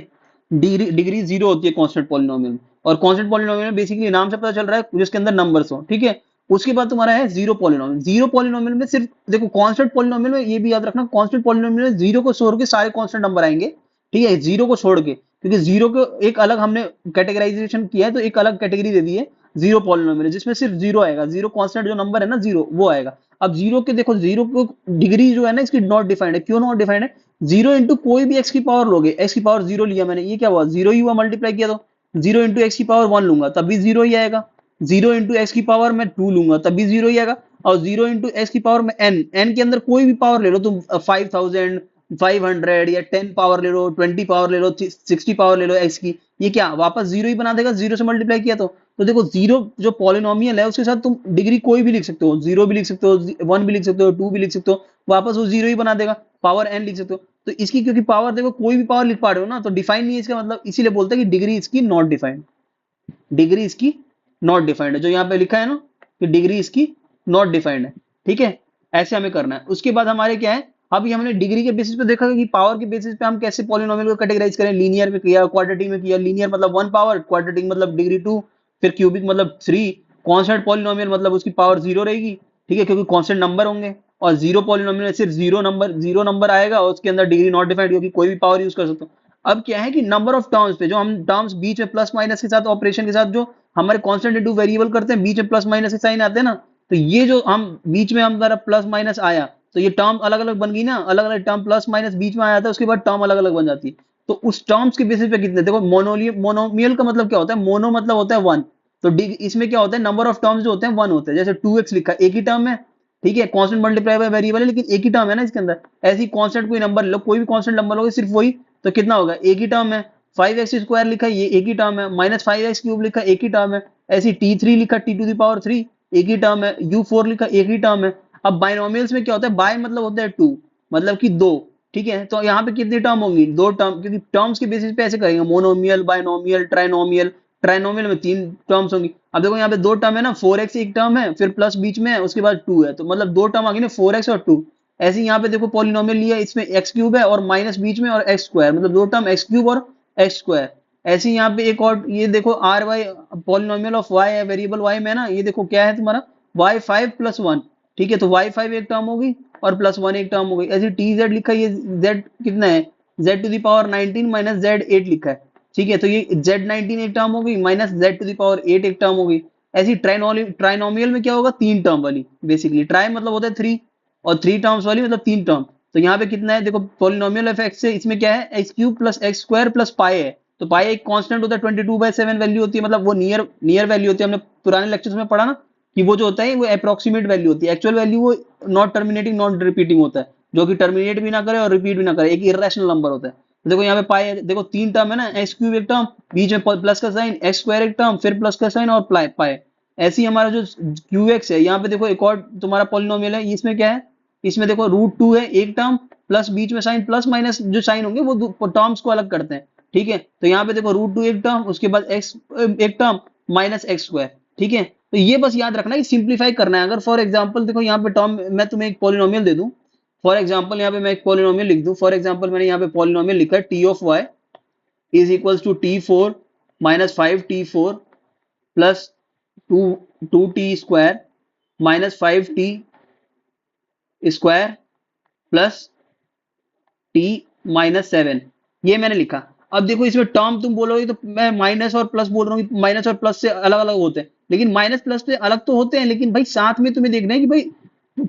डिग्री डिग्री जीरो होती है कांस्टेंट पॉलिनोमियल में। और कांस्टेंट पॉलिनोमियल में बेसिकली नाम से पता चल रहा है जिसके अंदर नंबर्स हो। ठीक है, उसके बाद तुम्हारा है जीरो पॉलिनोमियल। जीरो पॉलिनोमियल में सिर्फ देखो, कांस्टेंट पॉलिनोमियल में ये भी याद रखना, कांस्टेंट पॉलिनोमियल में जीरो को छोड़ के सारे कांस्टेंट नंबर आएंगे। ठीक है, जीरो को छोड़ के, क्योंकि जीरो को एक अलग हमने कैटेगराइजेशन किया है, तो एक अलग कैटेगरी दे दी है जीरो पॉलिनोमियल, जिसमें सिर्फ जीरो आएगा, जीरो कांस्टेंट जो नंबर है ना जीरो, वो आएगा। अब जीरो के देखो, जीरो को डिग्री जो है ना इसकी नॉट डिफाइंड है। क्यों नॉट डिफाइंड है, जीरो इंटू कोई भी एक्स की पावर लोगे, एक्स की पावर जीरो लिया मैंने, ये क्या हुआ, जीरो ही हुआ, मल्टीप्लाई किया तो जीरो इंटू एक्स की पावर वन लूंगा तब भी जीरो ही आएगा, जीरो इंटू एक्स की पावर मैं टू लूंगा तब भी जीरो ही आएगा, और जीरो इंटू एक्स की पावर में एन, एन के अंदर कोई भी पावर ले लो तुम, 5000, 500 या 10 पावर ले लो, 20 पावर ले लो, 60 पावर ले लो एक्स की, ये क्या वापस जीरो ही बना देगा, जीरो से मल्टीप्लाई किया तो देखो जीरो जो पॉलिनोमियल है उसके साथ तुम डिग्री कोई भी लिख सकते हो, जीरो भी लिख सकते हो, वन भी लिख सकते हो, टू भी लिख सकते हो, वापस वो जीरो ही बना देगा, पावर एन लिख सकते हो। तो इसकी क्योंकि पावर देखो कोई भी पावर लिख पा रहे हो ना, तो डिफाइन नहीं है इसका मतलब, इसीलिए बोलते हैं कि डिग्री इसकी नॉट डिफाइंड, डिग्री इसकी नॉट डिफाइंड है, जो यहाँ पे लिखा है ना कि डिग्री इसकी नॉट डिफाइंड है। ठीक है, ऐसे हमें करना है। उसके बाद हमारे क्या है, अभी हमने डिग्री के बेसिस पे देखा कि पावर के बेसिस पे हम कैसे पॉलिनोमियल को कैटेगराइज करें, लीनियर में किया, क्वाड्रेटिक में किया, लीनियर मतलब वन पावर, क्वाड्रेटिक मतलब डिग्री टू, फिर क्यूबिक मतलब थ्री, कांस्टेंट पॉलिनोमियल मतलब उसकी पावर जीरो रहेगी। ठीक है, क्योंकि कांस्टेंट नंबर होंगे, और जीरो पॉलिनोमियल में सिर्फ जीरो नंबर आएगा और उसके अंदर डिग्री नॉट डिफाइंड, क्योंकि कोई भी पावर यूज कर सकते हो। अब क्या है कि नंबर ऑफ टर्म्स पे जो हम टर्म्स बीच में प्लस माइनस के साथ ऑपरेशन के साथ जो हमारे कांस्टेंट इनटू वेरिएबल करते हैं, बीच में प्लस माइनस के साइन आते हैं ना, तो ये जो हम बीच में हमारा प्लस माइनस आया, तो ये टर्म अलग अलग बन गई ना, अलग अलग टर्म प्लस माइनस बीच में आया था, उसके बाद टर्म अलग अलग बन जाती है। तो उस टर्म्स के बेसिस पे कितने, देखो मोनोमियल का मतलब क्या होता है, मोनो मतलब होता है वन, तो इसमें क्या होता है, नंबर ऑफ टर्म्स जो होते हैं वन होते हैं। जैसे 2x लिखा एक ही टर्म है, ठीक है, कांस्टेंट मल्टीप्लाई बाय वेरिएबल है लेकिन एक ही टर्म है ना इसके अंदर। ऐसी कांस्टेंट कोई नंबर लो, कोई भी कांस्टेंट नंबर लोगे सिर्फ वही, तो कितना होगा, एक ही टर्म है। 5x स्क्वायर लिखा है, ये एक ही टर्म है। माइनस 5x क्यूब लिखा है, एक ही टर्म है। ऐसी t3 लिखा, t⁻3 एक ही टर्म है। u4 लिखा, एक ही टर्म है। अब बाइनोमियल्स में क्या होता है, बाय मतलब होता है टू, मतलब कि दो, ठीक है। तो यहाँ पे कितनी टर्म होंगी, दो टर्म, क्योंकि टर्म्स के बेसिस पे ऐसे करेंगे, मोनोमियल, बाइनोमियल, ट्राइनोमियल। ट्राइनोमियल में तीन टर्म्स होंगी। अब देखो यहाँ पे दो टर्म है ना, 4x एक टर्म है, फिर प्लस बीच में है, उसके बाद 2 है, तो मतलब दो टर्म आ गई ना, 4x और 2। ऐसे ही यहाँ पे देखो पॉलिनोमियल लिया, इसमें एक्स क्यूब है और माइनस बीच में और एक्स स्क्वायर, मतलब दो टर्म एक्स क्यूब और एक्स स्क्वायर। ऐसे ही यहाँ पे एक और ये देखो R Y, polynomial of Y है, वेरिएबल वाई में ना, ये देखो क्या है तुम्हारा, y5 + 1, ठीक है। तो y5 एक टर्म होगी और +1 एक टर्म हो गई। ऐसे टी जेड लिखा है, ये z कितना है, z⁻19 माइनस z8 लिखा है, ठीक है। तो ये z19 एक टर्म हो गई माइनस z⁸8 एक टर्म हो गई। ऐसी ट्राइनोमियल में क्या होगा, तीन टर्म वाली, बेसिकली ट्राई मतलब होता है थ्री, और थ्री टर्म्स वाली मतलब तीन टर्म। तो यहाँ पे कितना है देखो, पॉलिनोमियल ऑफ एक्स से इसमें क्या है, x³ + x² + पाई है। तो पाई एक कांस्टेंट होता है, 22/7 वैल्यू होती है, मतलब वो नियर नियर वैल्यू होती है। हमने पुराने लेक्चर्स में पढ़ा ना कि वो जो होता है वो अप्रोक्सीमेट वैल्यू होती है, एक्चुअल वैल्यू वो नॉट टर्मिनेटिंग नॉट रिपीटिंग होता है, जो कि टर्मिनेट भी ना करे और रिपीट भी ना करे, एक इरेशनल नंबर होता है। तो देखो यहाँ पे पाई, देखो तीन टर्म है ना, x³ एक टर्म, बीच में प्लस का साइन, x² एक टर्म, फिर प्लस का साइन और पाई। ऐसे ही हमारा जो QX है, यहाँ पे देखो एक और तुम्हारा पॉलिनोमियल है, इसमें क्या है, इसमें देखो √2 है एक टर्म, प्लस बीच में साइन, प्लस माइनस जो साइन होंगे वो टर्म्स को अलग करते हैं, ठीक है। तो यहाँ पे देखो √2 एक टर्म, उसके बाद x एक टर्म, माइनस x², ठीक है। तो ये बस याद रखना है, सिंप्लीफाई करना है। अगर फॉर एग्जांपल देखो यहाँ पे टर्म, मैं तुम्हें एक पॉलिनोमियल दे दूं, फॉर एग्जांपल यहाँ पे मैं एक पॉलिनोमियल लिख दूं, फॉर एग्जांपल मैंने यहाँ पे पॉलिनोमियल लिखा है t of y is equals to t4 minus 5t4 plus two 2t² minus 5t² plus t-7, ये मैंने लिखा। अब देखो इसमें टर्म तुम बोलोगे तो मैं माइनस और प्लस बोल रहा हूँ, माइनस और प्लस से अलग अलग होते हैं, लेकिन माइनस प्लस से अलग तो होते हैं, लेकिन भाई साथ में तुम्हें देखना है कि भाई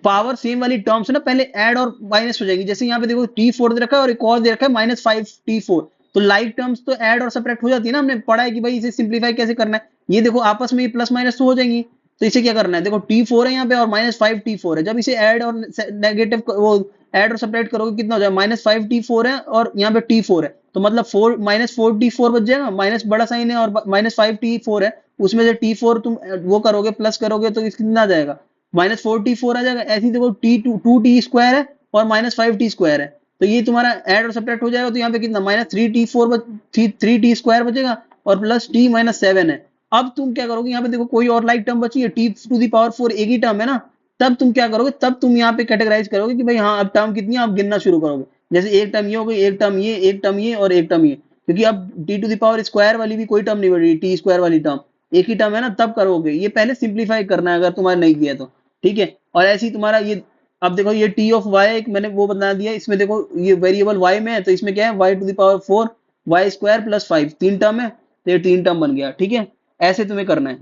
पावर सेम वाली टर्म्स है ना, पहले ऐड और माइनस हो जाएगी। जैसे यहाँ पे देखो t4 दे रखा है और एक और दे रखा है -5t4, तो लाइक टर्म्स तो ऐड और सब्ट्रैक्ट हो जाती है ना, हमने पढ़ा है कि भाई इसे सिंप्लीफाई कैसे करना है। ये देखो आपस में प्लस माइनस तो हो जाएंगी, तो इसे क्या करना है, देखो t4 है यहाँ पे और -5t4 है, जब इसे ऐड और नेगेटिव वो ऐड और सब्ट्रैक्ट करोगे कितना हो जाएगा, -5t4 है और यहाँ पे t4 है, तो मतलब -4t4 बच जाएगा, माइनस बड़ा साइन है और -5t4 है, उसमें से t4 तुम वो करोगे प्लस करोगे तो कितना आ जाएगा, -4t4 आ जाएगा। ऐसे ही देखो टू टी स्क्वायर है और -5t² है, तो ये तुम्हारा ऐड और सब्ट्रैक्ट हो जाएगा, तो यहाँ पे कितना -3t बचेगा और प्लस t-7 है। अब तुम क्या करोगे, यहाँ पे देखो कोई और लाइक टर्म बची है, t⁴ एक ही टर्म है ना, तब तुम क्या करोगे, तब तुम यहाँ पे कैटेगराइज करोगे कि भाई हाँ अब टर्म कितनी है, आप गिनना शुरू करोगे। जैसे एक टर्म ये हो गई, एक टर्म ये, एक टर्म ये और एक टर्म ये, क्योंकि अब t⁻² वाली भी कोई टर्म नहीं बड़ी, t² वाली टर्म एक ही टर्म है ना, तब करोगे। ये पहले सिंप्लीफाई करना है अगर तुम्हारे नहीं किया तो, ठीक है। और ऐसे ही तुम्हारा ये, अब देखो ये t ऑफ y एक मैंने वो बता दिया, इसमें देखो ये वेरिएबल y में है, तो इसमें क्या है y⁴ y² + 5 तीन टर्म है, तो ये तीन टर्म बन गया, ठीक है। ऐसे तुम्हें करना है,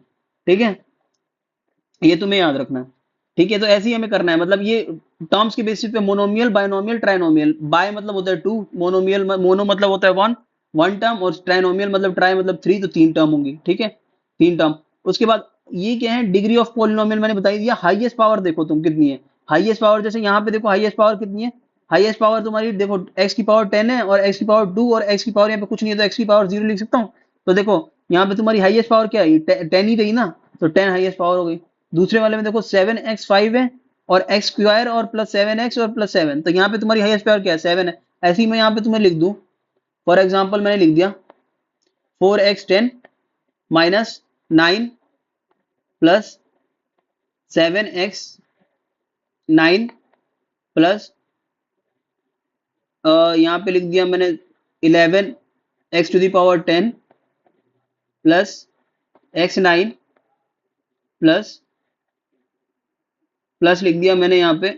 ठीक है, ये तुम्हें याद रखना है, ठीक है। तो ऐसे ही हमें करना है, मतलब ये टर्म्स के बेसिस पे मोनोमियल, बायनोमियल, ट्राइनोमियल। बाय मतलब होता है टू, मोनोमियल मोनो मतलब होता है वन, वन टर्म, और ट्राइनोमियल मतलब ट्राई मतलब थ्री, तो तीन टर्म होंगी, ठीक है, तीन टर्म। उसके बाद ये क्या है, डिग्री ऑफ पॉलिनोमियल मैंने बताई दिया। हाईएस्ट पावर देखो तुम कितनी है, हाईएस्ट पावर जैसे यहाँ पे देखो हाईएस्ट पावर कितनी है, हाईएस्ट पावर तुम्हारी देखो x⁻10 है और x⁻2 और x की पावर यहाँ पे कुछ नहीं है, तो x⁻0 लिख सकता हूँ। तो देखो यहाँ पे तुम्हारी हाईएस्ट पावर क्या है, 10 ही रही ना, तो 10 हाईएस्ट पावर हो गई। दूसरे वाले में देखो 7x5 है और x² और +7x और +7, तो यहाँ पे तुम्हारी हाईएस्ट पावर क्या है, 7 है। ऐसे ही मैं यहाँ पे तुम्हें लिख दूं, फॉर एग्जांपल मैंने लिख दिया 4x10 -9 +7x9 प्लस यहाँ पे लिख दिया मैंने 11x⁻10 plus x9 plus plus लिख दिया मैंने यहाँ पे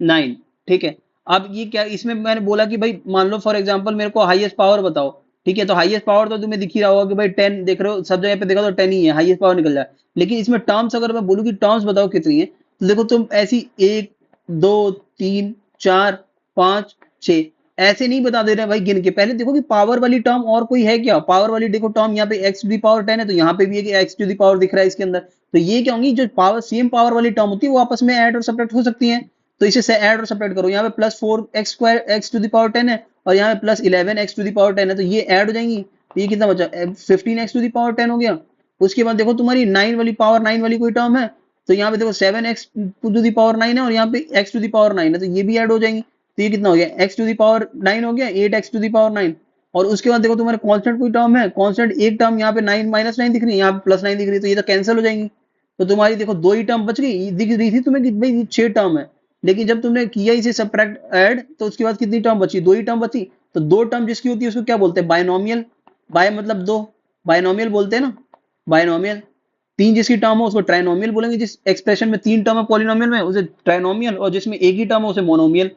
9। ठीक है। अब ये क्या, इसमें मैंने बोला कि भाई मान लो फॉर एग्जांपल मेरे को हाईएस्ट पावर बताओ। ठीक है, तो हाईएस्ट पावर तो तुम्हें दिख ही रहा होगा कि भाई 10 देख रहे हो, सब जगह पे देखा तो 10 ही है, हाईएस्ट पावर निकल जाए। लेकिन इसमें टर्म्स अगर मैं बोलूँ कि टर्म्स बताओ कितनी है, तो देखो तुम ऐसी 1 2 3 4 5 6 ऐसे नहीं बता दे रहे भाई गिन के। पहले देखो कि पावर वाली टर्म और कोई है क्या, पावर वाली देखो टर्म यहाँ पे एक्स टू दी पावर 10 है, तो यहाँ पे भी है कि एक्स टू दी पावर दिख रहा है इसके अंदर। तो ये क्या होंगी, जो पावर सेम पावर वाली टर्म होती है वो आपस में ऐड और सब्ट्रैक्ट हो सकती है। तो इसे ऐड और सब्ट्रैक्ट करो, यहाँ पे plus 4x² X to the power 10 है, और यहाँ पे plus 11 X to the power 10 है, तो ये ऐड हो जाएंगी। तो ये कितना बचा, 15 एक्स टू दी पावर 10 हो गया। उसके बाद देखो तुम्हारी 9 वाली पावर 9 वाली कोई टर्म है, तो यहाँ पे देखो 7 एक्स टू दी पावर 9 है, और यहाँ पे एक्स टू दी पावर 9 है, तो ये भी ऐड हो जाएंगी। तो ये कितना हो गया, एक्स टू दी पावर 9 हो गया, 8 एक्स टू दी पावर 9। और उसके बाद देखो तुम्हारे कांस्टेंट कोई टर्म है, कांस्टेंट एक टर्म यहाँ पे 9 माइनस 9 दिख रही है, यहाँ पे प्लस 9 दिख रही है, तो ये तो कैंसिल हो जाएंगी। तो तुम्हारी देखो दो ही टर्म बच गई, दिख रही थी तुम्हें कि भाई ये 6 टर्म है, लेकिन जब तुमने किया इसे सब्ट्रैक्ट ऐड, तो उसके बाद कितनी टर्म बची, दो ही टर्म बची। तो दो टर्म जिसकी होती है उसको क्या बोलते हैं, बायनोमियल। बाय मतलब दो, बायनोमियल बोलते हैं ना, बायनोमियल। तीन जिसकी टर्म हो उसको ट्राइनोमियल बोलेंगे, जिस एक्सप्रेशन में तीन टर्म है पॉलिनोमियल में उसे ट्राइनोमियल, और जिसमें एक ही टर्म है उसे मोनोमियल।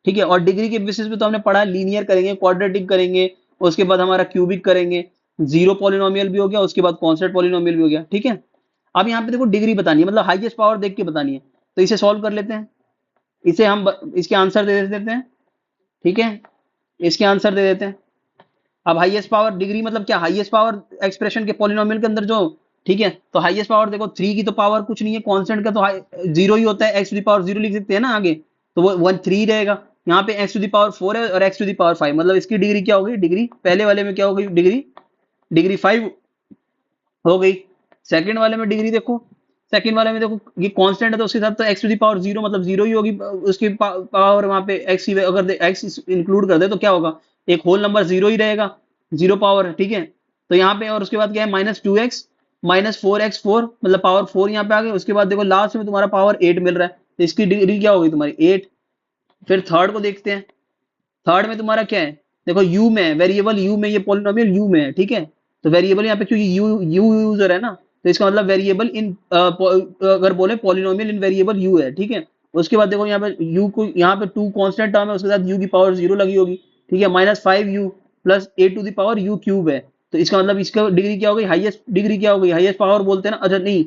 ठीक है, और डिग्री के बेसिस पे तो हमने पढ़ा लीनियर करेंगे, क्वाड्रेटिक करेंगे, उसके बाद हमारा क्यूबिक करेंगे, जीरो पॉलिनोमियल भी हो गया, उसके बाद कॉन्स्टेंट पॉलिनोमियल भी हो गया। ठीक है, अब यहाँ पे देखो डिग्री बतानी है, मतलब हाईएस्ट पावर देख के बतानी है। तो इसे सॉल्व कर लेते हैं, इसे हम इसके आंसर दे देते हैं। ठीक है, इसके आंसर दे देते हैं। अब हाईएस्ट पावर डिग्री मतलब क्या, हाईएस्ट पावर एक्सप्रेशन के पॉलिनोमियल के अंदर जो, ठीक है, तो हाईएस्ट पावर देखो 3 की तो पावर कुछ नहीं है, कांस्टेंट का तो जीरो ही होता है, एक्स टू दी पावर 0 लिख सकते हैं ना आगे, तो वो 1 3 रहेगा। यहाँ पे एक्स टू दी पावर 4 है और एक्स टू दी पावर 5, मतलब इसकी डिग्री क्या होगी, डिग्री पहले वाले में क्या होगी, डिग्री डिग्री 5 हो गई। सेकंड वाले में डिग्री देखो, सेकंड वाले में देखो ये कांस्टेंट है तो उसके साथ तो एक्स टू दी पावर 0 मतलब 0 ही होगी, उसकी पावर वहां पे एक्स ही, अगर एक्स इंक्लूड कर दे तो क्या होगा, एक होल नंबर 0 ही रहेगा, 0 पावर। ठीक है, तो यहाँ पे और उसके बाद क्या है, -2x -4x4 मतलब पावर 4 यहाँ पे आ गए। उसके बाद देखो लास्ट में तुम्हारा पावर 8 मिल रहा है, तो इसकी डिग्री क्या होगी तुम्हारी 8। फिर थर्ड को देखते हैं, थर्ड में तुम्हारा क्या है, देखो यू में है, वेरिएबल यू में, ये पॉलिनोमियल यू में है। ठीक है, तो वेरिएबल यहाँ पे क्योंकि यू यू यूजर है ना, तो इसका मतलब वेरिएबल इन अगर बोले पॉलिनोमियल इन वेरिएबल यू है। ठीक है, उसके बाद देखो यहाँ पे यू को, यहाँ पे टू कांस्टेंट टर्म है, उसके साथ यू की पावर 0 लगी होगी। ठीक है, -5u plus A to the power U cube है, तो इसका मतलब इसका डिग्री क्या हो गई, हाईएस्ट डिग्री क्या हो गई, हाईएस्ट पावर बोलते हैं ना, अच्छा नहीं,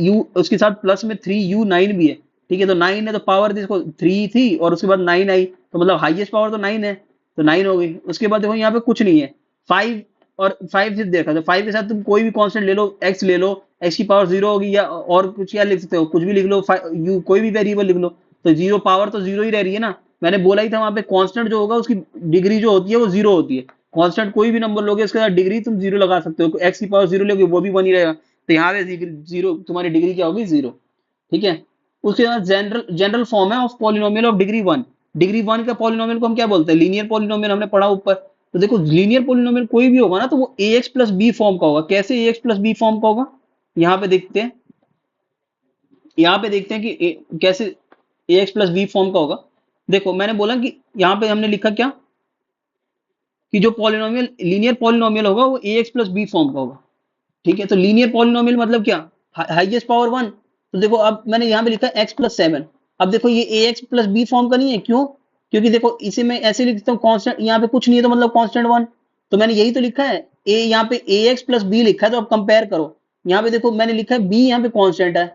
यू उसके साथ प्लस में 3u9 भी है। ठीक है, तो 9 है तो पावर देखो 3 थी और उसके बाद 9 आई, तो मतलब हाईएस्ट पावर तो 9 है, तो 9 हो गई। उसके बाद देखो यहाँ पे कुछ नहीं है, 5 और 5 से देखा, तो 5 के साथ तुम कोई भी कांस्टेंट ले लो, x ले लो, x की पावर 0 होगी, या और कुछ क्या लिख सकते हो, कुछ भी लिख लो, यू कोई भी वेरिएबल लिख लो, तो 0 पावर तो 0 ही रह रही है ना। मैंने बोला ही था वहां पे कांस्टेंट जो होगा उसकी डिग्री जो होती है वो 0 होती है। कांस्टेंट कोई भी नंबर लोगे उसके साथ डिग्री तुम 0 लगा सकते हो, x की पावर 0 लोगे वो भी 1 ही रहेगा, तो यहाँ पे 0 तुम्हारी डिग्री क्या होगी, 0। ठीक है, उसके बाद जनरल जनरल फॉर्म है of polynomial of degree 1। Degree 1 का पॉलिनोमियल को हम क्या बोलते हैं, लीनियर पॉलिनोमियल, हमने पढ़ा ऊपर। तो देखो लीनियर पॉलिनोमियल कोई भी होगा ना तो वो ax प्लस बी फॉर्म का होगा। कैसे ax प्लस बी फॉर्म का होगा, यहाँ पे देखते हैं, यहाँ पे देखते हैं कि कैसे ax प्लस बी फॉर्म का होगा। देखो मैंने बोला कि यहाँ पे हमने लिखा क्या, कि जो पॉलिनोमियल लीनियर पॉलिनोमियल होगा वो ax प्लस बी फॉर्म का होगा। ठीक है, तो लीनियर पॉलिनोमियल मतलब क्या, हाईएस्ट पावर 1। तो देखो अब मैंने यहाँ पे लिखा है x+7। अब देखो ये ax प्लस बी फॉर्म का नहीं है, क्यों, क्योंकि देखो इसे मैं ऐसे लिखता हूँ कांस्टेंट, यहाँ पे कुछ नहीं है तो मतलब कांस्टेंट 1, तो मैंने यही तो लिखा है, a यहाँ पे ax प्लस बी लिखा है, तो अब कंपेयर करो। यहाँ पे देखो मैंने लिखा है b यहाँ पे कांस्टेंट है,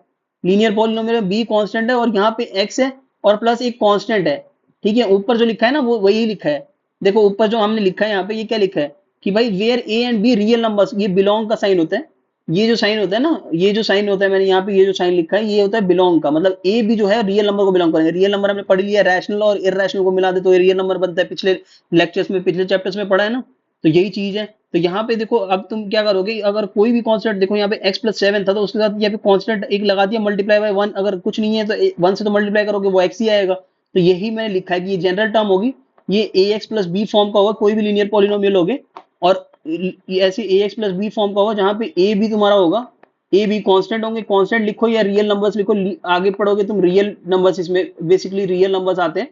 लीनियर पॉलिनोमियल में b कांस्टेंट है, और यहाँ पे x है और प्लस एक कांस्टेंट है। ठीक है, ऊपर जो लिखा है ना वो वही लिखा है। देखो ऊपर जो हमने लिखा है यहाँ पे, ये क्या लिखा है कि भाई where A and B real numbers, ये बिलोंग का साइन होता है। ये जो साइन होता है ना, ये जो साइन होता है, मैंने यहाँ पे ये जो साइन लिखा है ये होता है बिलोंग का, मतलब ए भी जो है रियल नंबर को बिलोंग करेंगे। रियल नंबर हमने पढ़ लिया, रैशनल और इररेशनल को मिला दे तो ये रियल नंबर बनता है, पिछले लेक्चर्स में, पिछले चैप्टर्स में पढ़ा है ना, तो यही चीज है। तो यहाँ पे देखो अब तुम क्या करोगे, अगर कोई भी कांस्टेंट, देखो यहाँ पे x+7 था तो उसके साथ यहाँ पे कांस्टेंट एक लगा दिया, मल्टीप्लाई बाय 1, अगर कुछ नहीं है तो 1 से तो मल्टीप्लाई करोगे वो x ही आएगा। तो यही मैंने लिखा है कि ये जनरल टर्म होगी, ये ax प्लस बी फॉर्म का होगा, कोई भी लीनियर पॉलिनोमियल होगे, और ऐसे ax प्लस बी फॉर्म का होगा जहां पे a भी तुम्हारा होगा, ए बी कांस्टेंट होंगे, कांस्टेंट लिखो या रियल नंबर्स लिखो, आगे पढ़ोगे तुम रियल नंबर्स, इसमें बेसिकली रियल नंबर्स आते हैं।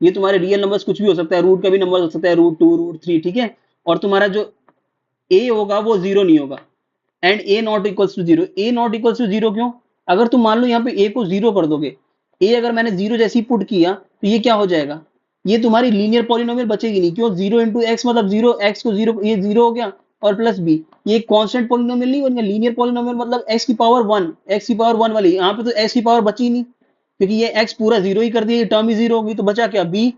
ये तुम्हारे रियल नंबर्स कुछ भी हो सकता है, रूट का भी नंबर हो सकता है, √2 √3। ठीक है, और तुम्हारा जो ए होगा वो 0 नहीं होगा, and A not equals to 0। A not equals to 0 क्यों, अगर तुम मान लो यहाँ पे ए को 0 कर दोगे, ए अगर मैंने जीरो जैसी पुट किया तो ये क्या हो जाएगा, ये तुम्हारी लीनियर पॉलिनोमियल बचेगी नहीं, क्यों, जीरो इंटू एक्स मतलब जीरो, एक्स को जीरो, ये जीरो हो गया, और प्लस बी, ये कांस्टेंट पॉलिनोमियल नहीं बन गया, लीनियर पॉलिनोमियल मतलब एक्स की पावर वन, एक्स की पावर वन वाली, यहाँ पे तो एक्स की पावर बची नहीं, क्योंकि ये एक्स पूरा जीरो ही कर दिया, ये टर्म ही जीरो होगी, तो बचा क्या, बी,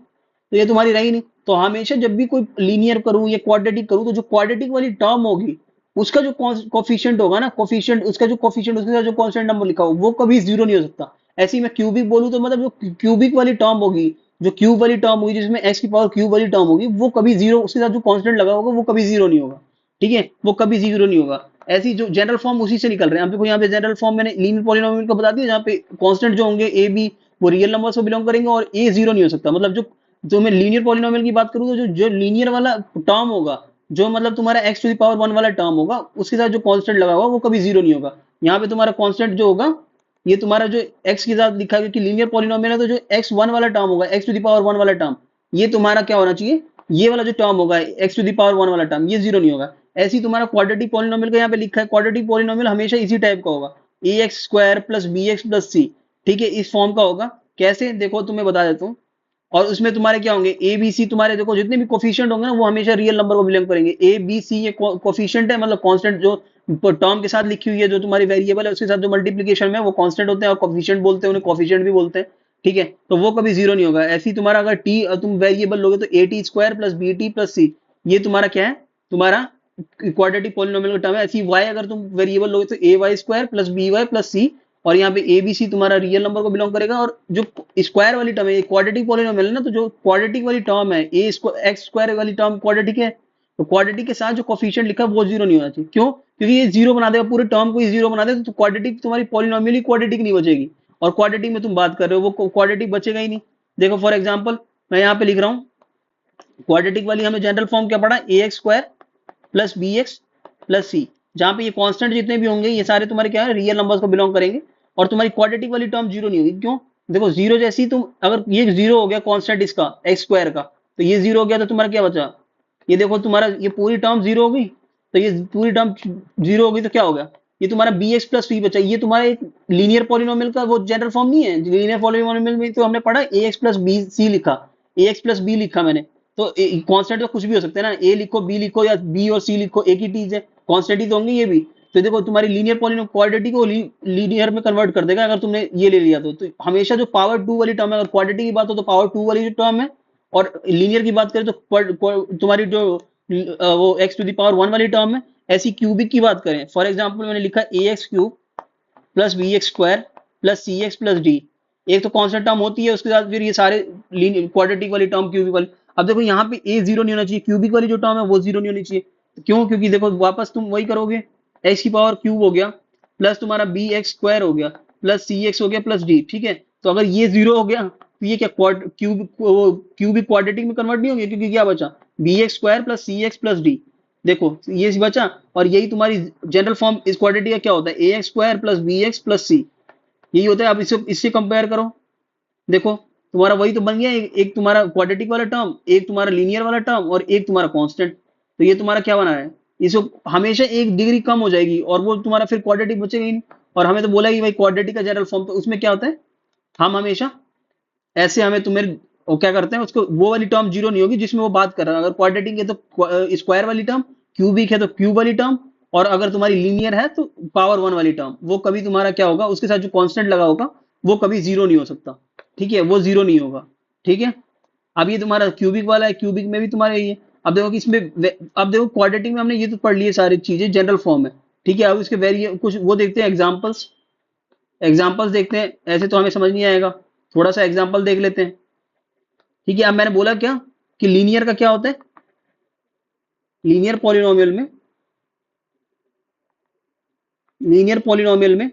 तो ये तुम्हारी रही नहीं। तो हमेशा जब भी कोई लीनियर करूं या क्वाड्रेटिक करूं, तो जो क्वाड्रेटिक वाली टर्म होगी उसका जो कोफिशिएंट होगा ना, कोफिशिएंट, उसका जो कोफिशिएंट, उसके साथ जो कांस्टेंट नंबर लिखा हो वो कभी जीरो नहीं हो सकता। ऐसे ही मैं क्यूबिक बोलूं तो मतलब जो क्यूबिक वाली टर्म होगी, जो क्यूब वाली टर्म होगी, जिसमें एक्स की पावर क्यूब वाली टर्म होगी, वो कभी जीरो, उसके साथ जो कांस्टेंट लगा होगा वो कभी जीरो नहीं होगा, ठीक है, वो कभी जीरो नहीं होगा। ऐसी जो जनरल फॉर्म उसी से निकल रहे हैं। हम देखो यहाँ पे जनरल फॉर्म मैंने लीनियर पॉलिनोमियल को बता दिया, जहाँ पे कांस्टेंट जो होंगे ए बी वो रियल नंबर से बिलोंग करेंगे, और ए जीरो नहीं हो सकता। मतलब जो जो मैं लीनियर पॉलिनोमियल की बात करूँ तो जो जो लीनियर वाला टर्म होगा, जो मतलब तुम्हारा X to the power one वाला टर्म होगा, उसके साथ जो कांस्टेंट लगा होगा वो कभी जीरो नहीं होगा। यहाँ पे तुम्हारा कांस्टेंट जो होगा, ये तुम्हारा जो एक्स के साथ लिखा है, क्योंकि लीनियर पॉलिनोमियल है, तो जो एक्स वन वाला टर्म होगा, X to the power one वाला टर्म, ये तुम्हारा क्या होना चाहिए, ये वाला जो टर्म होगा X to the power one वाला टर्म, ये जीरो नहीं होगा। ऐसे ही तुम्हारा क्वाड्रेटिक पॉलिनोमियल का यहाँ पे लिखा है, क्वाड्रेटिक पॉलिनोमियल हमेशा इसी टाइप का होगा, A X square plus B X plus C, ठीक है, इस फॉर्म का होगा। कैसे, देखो तुम्हें बता देता हूँ। और उसमें तुम्हारे क्या होंगे, ए बी सी, तुम्हारे देखो जितने भी कोफिशिएंट होंगे ना, वो हमेशा रियल नंबर को बिलोंग करेंगे। ए बी सी ये कोफिशिएंट है, मतलब कांस्टेंट जो टर्म के साथ लिखी हुई है, जो तुम्हारी वेरिएबल है उसके साथ जो मल्टीप्लीकेशन में वो कांस्टेंट होते हैं, और कोफिशिएंट बोलते हैं उन्हें, कोफिशिएंट भी बोलते हैं, ठीक है, तो वो कभी जीरो नहीं होगा। ऐसे ही तुम्हारा अगर टी तुम वेरिएबल लोगे तो A T square plus B T plus C, ये तुम्हारा क्या है, तुम्हारा क्वाड्रेटिक पॉलिनोमियल का टर्म है। ऐसी वाई अगर तुम वेरिएबल लोगे तो A Y square plus B Y plus C, और यहाँ पे ए बी सी तुम्हारा रियल नंबर को बिलोंग करेगा। और जो स्क्वायर वाली टर्म है, क्वाड्रेटिक पॉलिनोमियल है ना, तो जो क्वाड्रेटिक वाली टर्म है, ए एक्स स्क्वायर वाली टर्म क्वाड्रेटिक है, तो क्वाड्रेटिक के साथ जो कोफिशिएंट लिखा है वो जीरो नहीं होना चाहिए। क्यों, क्योंकि ये जीरो बना देगा, पूरे टर्म को ही जीरो बना देगा, तो क्वाड्रेटिक तुम्हारी पॉलिनोमियल ही क्वाड्रेटिक नहीं बचेगी। और क्वाड्रेटिक में तुम बात कर रहे हो, वो क्वाड्रेटिक बचेगा ही नहीं। देखो फॉर एग्जाम्पल मैं यहाँ पे लिख रहा हूँ, क्वाड्रेटिक वाली हमें जनरल फॉर्म क्या पड़ा, A X square plus B X plus C, जहां पे ये कांस्टेंट जितने भी होंगे ये सारे तुम्हारे क्या है, रियल नंबर्स को बिलोंग करेंगे। और तुम्हारी क्वाड्रेटिक वाली टर्म जीरो नहीं होगी। क्यों, देखो जीरो जैसी तुम, अगर ये जीरो हो गया कांस्टेंट इसका एक्स स्क्वायर का, तो ये जीरो हो गया, तो तुम्हारा क्या बचा, ये देखो तुम्हारा ये पूरी टर्म जीरो हो गई, तो ये पूरी टर्म जीरो हो गई, तो क्या हो गया, ये तुम्हारा बी एक्स प्लस सी बचा। ये तुम्हारा एक लीनियर पॉलिनोमियल का वो जनरल फॉर्म नहीं है, लीनियर पॉलिनोमियल में तो हमने पढ़ा ए एक्स प्लस बी सी लिखा, ए एक्स प्लस बी लिखा मैंने, तो कांस्टेंट तो कुछ भी हो सकते हैं ना, ए लिखो बी लिखो या बी और सी लिखो, एक ही चीज है, कांस्टेंट ही तो होंगे ये भी। तो देखो तुम्हारी लीनियर पॉलिनोमियल क्वाड्रेटिक को लीनियर में कन्वर्ट कर देगा अगर तुमने ये ले लिया तो हमेशा जो पावर टू वाली टर्म है, अगर क्वाड्रेटिक की बात हो तो पावर टू वाली जो टर्म है, और लीनियर की बात करें तो तुम्हारी जो वो X to the power one वाली टर्म है। ऐसी क्यूबिक की बात करें, फॉर एग्जाम्पल मैंने लिखा A X cube plus B X square plus C X plus D, एक तो कांस्टेंट टर्म होती है, उसके साथ फिर ये सारे क्वाड्रेटिक वाली टर्म क्यूबिक वाली। अब देखो यहाँ पे ए जीरो नहीं होना चाहिए, क्यूबिक वाली जो टर्म है वो जीरो नहीं होनी चाहिए। क्यों, क्योंकि देखो वापस तुम वही करोगे, एक्स की पावर क्यूब हो गया प्लस तुम्हारा बी एक्स स्क्वायर हो गया प्लस सी एक्स हो गया प्लस डी, ठीक है, तो अगर ये जीरो हो गया तो ये क्या क्यूबिक क्वाड्रेटिक में कन्वर्ट नहीं हो गया, क्योंकि क्या बचा, B X square plus C X plus D, देखो ये बचा। और यही तुम्हारी जनरल फॉर्म इस क्वाड्रेटिक का क्या होता है, A X square plus B X plus C, यही होता है। अब इससे कंपेयर करो, देखो तुम्हारा वही तो बन गया, एक तुम्हारा क्वाड्रेटिक वाला टर्म, एक तुम्हारा लीनियर वाला टर्म, और एक तुम्हारा कांस्टेंट, तो ये तुम्हारा क्या बना है, इसको हमेशा एक डिग्री कम हो जाएगी, और वो तुम्हारा फिर क्वाड्रेटिक बचेगा ही नहीं। और हमें तो बोला ही भाई क्वाड्रेटिक का जनरल फॉर्म, तो उसमें क्या होता है, हम हमेशा ऐसे हमें तुम्हें वो क्या करते हैं, उसको वो वाली टर्म जीरो नहीं होगी जिसमें वो बात कर रहा है। अगर क्वाड्रेटिक है तो स्क्वायर वाली टर्म, क्यूबिक है तो क्यूब वाली टर्म, और अगर तुम्हारी लीनियर है तो पावर वन वाली टर्म, वो कभी तुम्हारा क्या होगा, उसके साथ जो कांस्टेंट लगा होगा वो कभी जीरो नहीं हो सकता, ठीक है, वो जीरो नहीं होगा, ठीक है। अब ये तुम्हारा क्यूबिक वाला है, क्यूबिक में भी तुम्हारा ये, अब देखो कि इसमें, अब देखो क्वाड्रेटिक में हमने ये तो पढ़ लिए सारी चीजें, जनरल फॉर्म है, ठीक है। अब इसके वेरिए कुछ वो देखते हैं, एग्जांपल्स, एग्जांपल्स देखते हैं, ऐसे तो हमें समझ नहीं आएगा, थोड़ा सा एग्जांपल देख लेते हैं, ठीक है। अब मैंने बोला क्या कि लीनियर का क्या होता है, लीनियर पॉलिनोमियल में, लीनियर पॉलिनोमियल में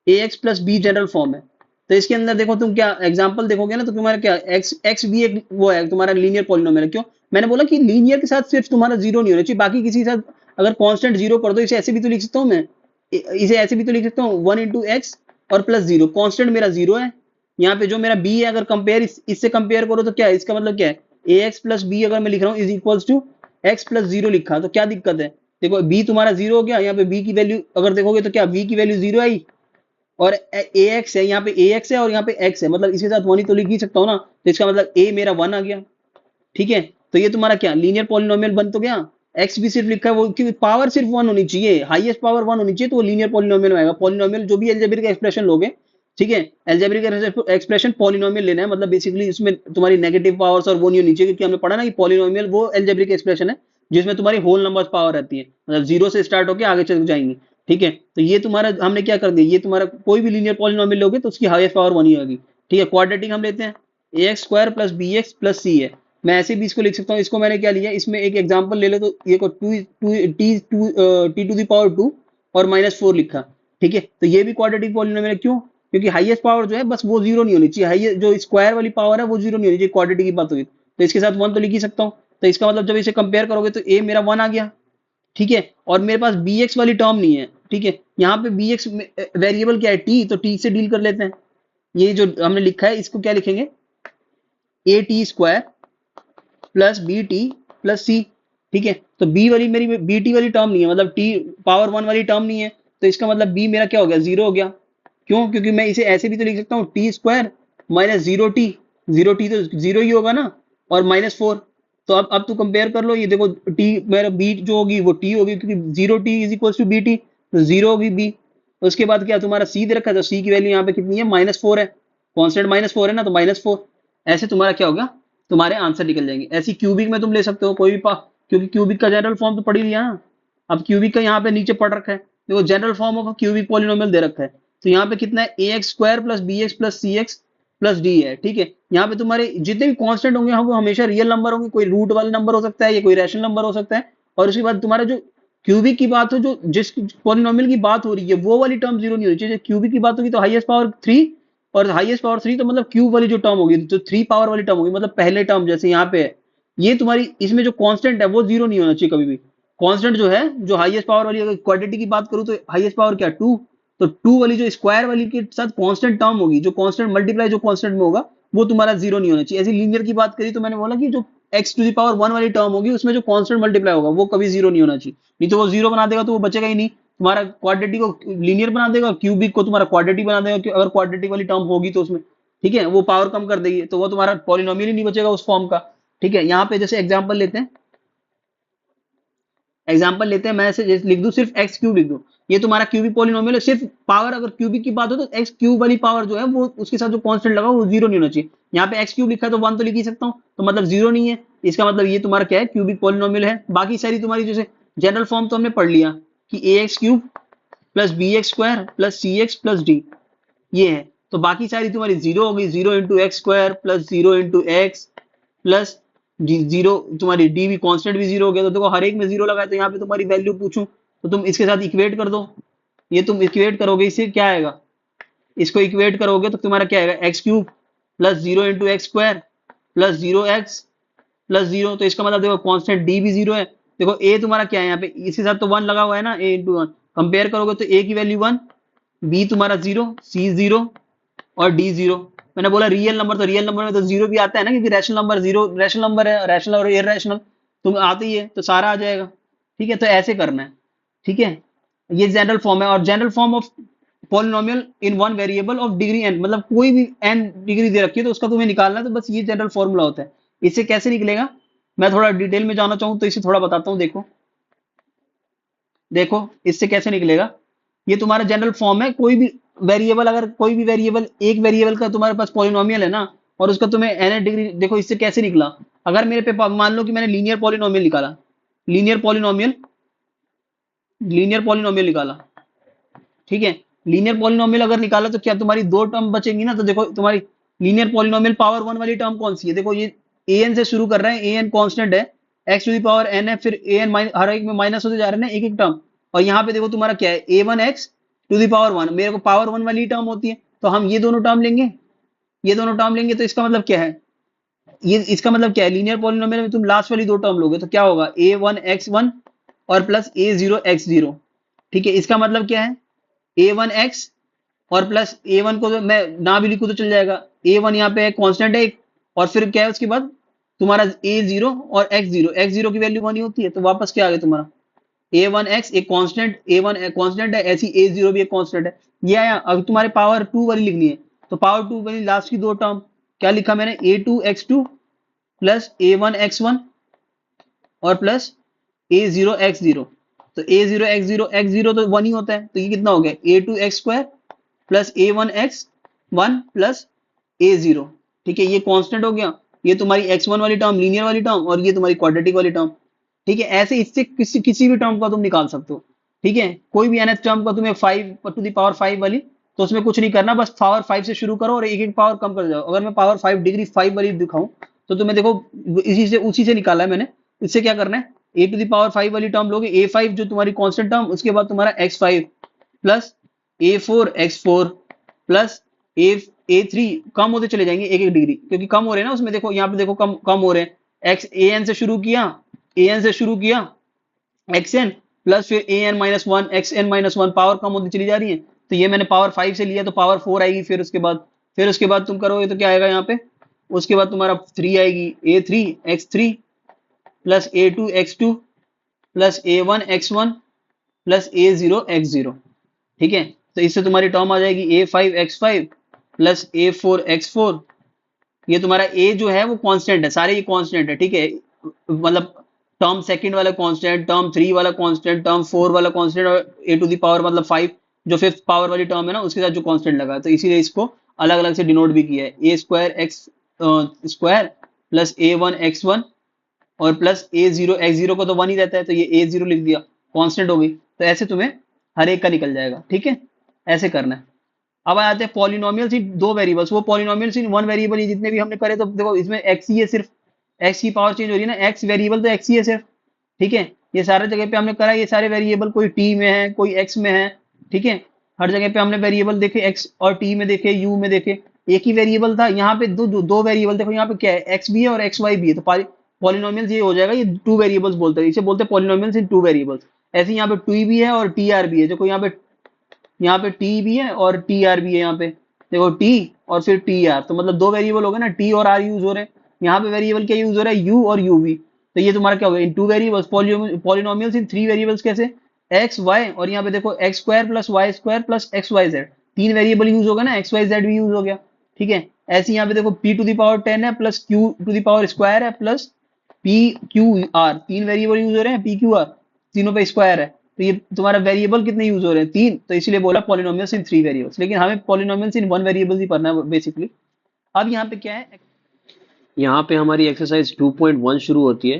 A X plus B general form है। तो इसके अंदर देखो तुम क्या एग्जांपल देखोगे ना, तो तुम्हारा क्या एक्स एक्स भी एक वो है तुम्हारा लीनियर पॉलिनोमियल है। क्यों, मैंने बोला कि लीनियर के साथ सिर्फ तुम्हारा जीरो नहीं होना चाहिए, बाकी किसी के साथ अगर कांस्टेंट जीरो कर दो, इसे ऐसे भी तो लिख सकता हूँ मैं, इसे ऐसे भी तो लिख सकता हूँ, वन इंटू एक्स और प्लस जीरो, कॉन्स्टेंट मेरा जीरो है। यहाँ पे जो मेरा बी है, अगर कंपेयर इससे कंपेयर करो तो क्या है, इसका मतलब क्या है, ए एक्स प्लस बी अगर मैं लिख रहा हूँ is equals to X plus zero लिखा, तो क्या दिक्कत है, देखो बी तुम्हारा जीरो हो गया, यहाँ पे बी की वैल्यू अगर देखोगे तो क्या बी की वैल्यू जीरो आई, और ए एक्स है, यहाँ पे ए एक्स है और यहाँ पे एक्स है, मतलब इसके साथ वन ही तो लिख ही सकता हूँ ना, तो इसका मतलब ए मेरा वन आ गया। ठीक है, तो ये तुम्हारा क्या लीनियर पॉलिनोमियल बन तो गया। एक्स भी सिर्फ लिखा है वो, क्योंकि पावर सिर्फ वन होनी चाहिए, हाईएस्ट पावर वन होनी चाहिए, तो वो लीनियर पॉलिनोमियल में आएगा। पॉलिनोमियल जो भी एल्जेब्रिक एक्सप्रेशन लोगे, ठीक है, एल्जेब्रिक एक्सप्रेशन पॉलिनोमियल लेना है, मतलब बेसिकली उसमें तुम्हारी नेगेटिव पावर्स और वो नहीं होनी चाहिए, क्योंकि हमने पढ़ा ना कि पॉलिनोमियल वो एल्जेब्रिक एक्सप्रेशन है जिसमें तुम्हारी होल नंबर्स पावर रहती है, मतलब जीरो से स्टार्ट होकर आगे चल जाएंगे। ठीक है, तो ये तुम्हारा हमने क्या कर दिया, ये तुम्हारा कोई भी लीनियर पॉलिनोमियल लोगे तो उसकी हाईएस्ट पावर वन ही होगी। ठीक है, क्वाड्रेटिक हम लेते हैं, A X square plus B X plus C है। मैं ऐसे भी इसको लिख सकता हूँ, इसको मैंने क्या लिया, इसमें एक एग्जांपल ले लो, तो ये को two T to the power two और माइनस फोर लिखा। ठीक है, तो ये भी क्वाड्रेटिक पॉलिनोमियल है, क्यों, क्योंकि हाईएस्ट पावर जो है बस वो जीरो नहीं होनी चाहिए, हाईएस्ट जो स्क्वायर वाली पावर है वो जीरो नहीं होनी चाहिए, क्वाड्रेटिक की बात होगी तो इसके साथ वन तो लिख ही सकता हूँ। तो इसका मतलब जब इसे कंपेयर करोगे तो ए मेरा वन आ गया। ठीक है, और मेरे पास बी एक्स वाली टर्म नहीं है। ठीक है, यहाँ पे बी एक्स वेरिएबल क्या है, टी, तो टी से डील कर लेते हैं। ये जो हमने लिखा है इसको क्या लिखेंगे, A T square plus B T plus C. ठीक है, तो बी वाली मेरी बी टी वाली टर्म नहीं है, मतलब टी पावर वन वाली टर्म नहीं है, तो इसका मतलब बी मेरा क्या हो गया, जीरो हो गया। क्यों, क्योंकि मैं इसे ऐसे भी तो लिख सकता हूँ, T square minus zero T तो जीरो ही होगा ना, और माइनस फोर। तो अब तू कंपेयर कर लो, ये देखो टी मेरा बी जो होगी वो टी होगी, क्योंकि zero T is equal to B T, तो जीरो होगी बी। उसके बाद क्या तुम्हारा सी दे रखा है, तो सी की वैल्यू यहाँ पे कितनी है, माइनस फोर है, कॉन्स्टेंट माइनस फोर है ना, तो माइनस फोर। ऐसे तुम्हारा क्या होगा, तुम्हारे आंसर निकल जाएंगे। ऐसी क्यूबिक में तुम ले सकते हो कोई भी क्योंकि क्यूबिक का जनरल फॉर्म तो पढ़ ही लिया ना। अब क्यूबिक का यहाँ पे नीचे पढ़ रखा है, देखो general form of cubic polynomial दे रखा है, तो यहाँ पे कितना है, A X square plus B X plus C X plus D है। ठीक है, यहाँ पे तुम्हारे जितने भी कांस्टेंट होंगे वो हमेशा रियल नंबर होंगे, कोई रूट वाला नंबर हो सकता है या कोई रैशनल नंबर हो सकता है। और उसके बाद तुम्हारा जो क्यूबिक की बात हो, जो जिस पॉलिनोमियल की बात हो रही है वो वाली टर्म जीरो नहीं होनी चाहिए। क्यूबिक की बात होगी तो हाईएस्ट पावर थ्री, और हाईएस्ट पावर थ्री तो मतलब क्यूब वाली जो टर्म होगी, जो थ्री पावर वाली टर्म होगी, मतलब पहले टर्म जैसे यहाँ पे है, ये तुम्हारी इसमें जो कांस्टेंट है वो जीरो नहीं होना चाहिए कभी भी। कांस्टेंट जो है, जो हाईएस्ट पावर वाली, अगर क्वाड्रेटिक की बात करूं तो हाईएस्ट पावर क्या, टू, तो टू वाली जो स्क्वायर वाली के साथ कांस्टेंट टर्म होगी, जो कांस्टेंट मल्टीप्लाई जो कांस्टेंट में होगा वो तुम्हारा जीरो नहीं होना चाहिए। ऐसी लीनियर की बात करी तो मैंने बोला कि जो X to the power one वाली टर्म होगी उसमें जो कांस्टेंट मल्टीप्लाई होगा वो कभी जीरो नहीं होना चाहिए, नहीं तो वो जीरो बना देगा तो वो बचेगा ही नहीं, तुम्हारा क्वाड्रेटिक को लीनियर बना देगा, क्यूबिक को तुम्हारा क्वाड्रेटिक बना देगा, अगर क्वाड्रेटिक वाली टर्म होगी तो उसमें। ठीक है, वो पावर कम कर देगी, तो वो तुम्हारा पॉलिनोमियल ही नहीं बचेगा उस फॉर्म का। ठीक है, यहाँ पे जैसे एग्जांपल लेते हैं, मैं ऐसे जैसे लिख दूं, सिर्फ एक्स क्यूब लिख दूं, ये तुम्हारा क्यूबिक पॉलिनोमियल है। सिर्फ पावर अगर क्यूबिक की बात हो तो एक्स क्यूब वाली पावर जो है वो उसके साथ जो कांस्टेंट लगा वो जीरो नहीं होना चाहिए। यहाँ पे एक्स क्यूब लिखा है तो वन तो लिख ही सकता हूँ, तो मतलब जीरो नहीं है, इसका मतलब ये तुम्हारा क्या है, क्यूबिक पॉलिनोमियल है। बाकी सारी तुम्हारी जैसे जनरल फॉर्म तो हमने पढ़ लिया कि A X cube plus B X square plus C X plus D, ये है। तो बाकी सारी तुम्हारी जीरो होगी, zero into X square plus zero into X plus zero, तुम्हारी डी भी कांस्टेंट भी जीरो हो गया, तो देखो हर एक में जीरो लगा है, तो यहाँ पे तुम्हारी वैल्यू पूछूं तो तुम इसके साथ इक्वेट कर दो। ये तुम इक्वेट करोगे, इससे क्या आएगा, इसको इक्वेट करोगे तो तुम्हारा क्या आएगा, x cube plus zero into X square plus zero x plus zero, तो इसका मतलब देखो कांस्टेंट डी भी जीरो है। देखो ए तुम्हारा क्या है, यहाँ पे इसके साथ तो वन लगा हुआ है ना, ए इंटू वन, कंपेयर करोगे तो ए की वैल्यू वन, बी तुम्हारा जीरो, सी जीरो और डी जीरो। मैंने बोला रियल नंबर, तो रियल नंबर में तो जीरो भी आता है ना, क्योंकि rational number zero rational number है, रैशनल और इररेशनल तुम आते ही है, तो सारा आ जाएगा। ठीक है, तो ऐसे करना है। ठीक है, ये जनरल फॉर्म है। और general form of polynomial in one variable of degree N, मतलब कोई भी एन डिग्री दे रखी है तो उसका तुम्हें निकालना है, तो बस ये जनरल फॉर्मूला होता है। इससे कैसे निकलेगा, मैं थोड़ा डिटेल में जाना चाहूँ तो इसे थोड़ा बताता हूँ। देखो देखो इससे कैसे निकलेगा, ये तुम्हारा जनरल फॉर्म है। कोई भी वेरिएबल, अगर कोई भी वेरिएबल, एक वेरिएबल का तुम्हारे पास पॉलिनोमियल है ना, और उसका तुम्हें एन डिग्री, देखो इससे कैसे निकला, अगर मेरे पे मान लो कि मैंने लीनियर पॉलिनोमियल निकाला, लीनियर पॉलिनोमियल लीनियर पॉलिनोमियल निकाला। ठीक है, लीनियर पॉलिनोमियल अगर निकाला तो क्या तुम्हारी दो टर्म बचेंगी ना, तो देखो तुम्हारी लीनियर पॉलिनोमियल पावर वन वाली टर्म कौन सी है, देखो ये ए एन से शुरू कर रहे हैं, ए एन कॉन्स्टेंट है, X to the power N है, फिर ए एन हर एक में माइनस होते जा रहे हैं ना एक एक टर्म, और यहाँ पे देखो तुम्हारा क्या है, a one x to the power one, मेरे को पावर वन वाली टर्म होती है, तो हम ये दोनों टर्म लेंगे, ये दोनों टर्म लेंगे, तो इसका मतलब क्या है, ये इसका मतलब क्या है, लीनियर पॉलिनोमियल में तुम लास्ट वाली दो टर्म लोगे तो क्या होगा, ए वन एक्स वन और प्लस ए जीरो एक्स जीरो। ठीक है, इसका मतलब क्या है, ए वन एक्स और प्लस ए वन को तो मैं ना भी लिखूं तो चल जाएगा, ए वन यहाँ पे कांस्टेंट है एक, और फिर क्या है उसके बाद तुम्हारा ए जीरो और एक्स जीरो की वैल्यू वन ही होती है, तो वापस क्या आ गया तुम्हारा, a1x एक कांस्टेंट, a1 कांस्टेंट है, ऐसी a0 भी एक कांस्टेंट है। ये आया। अब तुम्हारे पावर 2 वाली लिखनी है, तो पावर 2 वाली लास्ट की दो टर्म क्या लिखा मैंने, a2x2 प्लस a1x1 और प्लस a0x0। तो a0x0 तो 1 ही होता है, तो ये कितना हो गया, a2x2 plus a1x1 plus a0। ठीक है, ये कांस्टेंट हो गया। ये तुम्हारी x1 वाली टर्म, लीनियर वाली टर्म, और ये तुम्हारी क्वाड्रेटिक वाली टर्म। ठीक है, ऐसे इससे किसी किसी भी टर्म का तुम निकाल सकते हो। ठीक है, कोई भी nth टर्म का तुम्हें 5 टू द पावर 5 वाली, तो उसमें कुछ नहीं करना, बस पावर 5 से शुरू करो और एक एक पावर कम कर जाओ। अगर मैं पावर 5 डिग्री 5 वाली दिखाऊं, तो तुम्हें देखो इसी से उसी से निकाला है मैंने। इससे क्या करना है, a टू द पावर 5 वाली टर्म लोगे, a5 जो तुम्हारी कांस्टेंट टर्म, उसके बाद तुम्हारा x5 plus a4x4 plus a3, कम होते चले जाएंगे एक एक डिग्री, क्योंकि कम हो रहे हैं ना उसमें, देखो यहाँ पे देखो कम कम हो रहे हैं। x an से शुरू किया xn प्लस फिर an-1 xn-1 पावर कम होती चली जा रही है। तो ये मैंने पावर 5 से लिया, तो पावर 4 आएगी। फिर उसके बाद तुम करोगे तो क्या आएगा यहाँ पे, उसके बाद तुम्हारा 3 आएगी, a3x3 plus a2x2 plus a1x1 plus a0x0। ठीक है, तो इससे तुम्हारी टर्म आ जाएगी a5x5 प्लस a4x4। ये तुम्हारा a जो है वो कांस्टेंट है, सारे ये कांस्टेंट है। ठीक है, मतलब टर्म सेकंड वाला कांस्टेंट, टर्म 3 वाला कांस्टेंट, टर्म 4 वाला कांस्टेंट, और a टू द पावर मतलब 5 जो फिफ्थ पावर वाली टर्म है ना, उसके साथ जो कांस्टेंट लगा है, तो इसीलिए इसको अलग अलग से डिनोट भी किया है, a2x प्लस a1x1 और प्लस a0x0 को तो 1 ही रहता है, तो ये a0 लिख दिया, कांस्टेंट हो गई। तो ऐसे तुम्हें हर एक का निकल जाएगा। ठीक है, ऐसे करना है। अब आ जाते हैं पॉलिनोमियल्स इन दो वेरिएबल्स, वो पॉलिनोमियल्स इन वन वेरिएबल, ये जितने भी हमने करे, तो देखो इसमें एक्स ही है, सिर्फ एक्स की पावर चेंज हो रही है ना, एक्स वेरिएबल तो एक्स ही है सिर्फ। ठीक है, ये सारे जगह पे हमने करा, ये सारे वेरिएबल कोई टी में है कोई एक्स में है। ठीक है, हर जगह पे हमने वेरिएबल देखे, एक्स और टी में देखे, यू में देखे, एक ही वेरिएबल था। यहाँ पे दो वेरिएबल देखो, यहाँ पे क्या है, एक्स भी है और एक्स वाई भी है, तो पॉलिनोमियल्स ये हो जाएगा, ये टू वेरिएबल्स बोलते हैं, इसे बोलते हैं पॉलिनोमियल्स इन टू वेरिएबल्स। ऐसे यहाँ पे टी भी है और टी आर भी है, देखो यहाँ पे टी भी है और टी आर भी है। यहाँ पे देखो टी और फिर टी आर, तो मतलब दो वेरिएबल हो गए ना, टी और आर यूज हो रहे हैं। यहाँ पे वेरिएबल क्या यूज हो रहा है, यू और यू भी। तो ये तुम्हारा क्या होगा, in two variables. Polynomials in three variables कैसे, एक्स वाई, और यहाँ पे देखो x square plus y square plus x y z, तीन वेरिएबल यूज होगा ना, एक्स वाई जेड भी यूज हो गया। ठीक है, ऐसे यहाँ पे देखो पी टू द पावर 10 है plus Q to the power square है प्लस पी क्यू आर, तीन वेरिएबल यूज हो रहे हैं, पी क्यू आर तीनों पे स्क्वायर है। तो ये तुम्हारा वेरिएबल कितने यूज हो रहे हैं, तीन, तो इसलिए बोला पॉलिनोमियल्स इन थ्री वेरिएबल्स, लेकिन हमें पॉलिनोमियल्स इन वन वेरिएबल ही पढ़ना है बेसिकली। अब यहाँ पे क्या है, यहाँ पे हमारी एक्सरसाइज 2.1 शुरू होती है।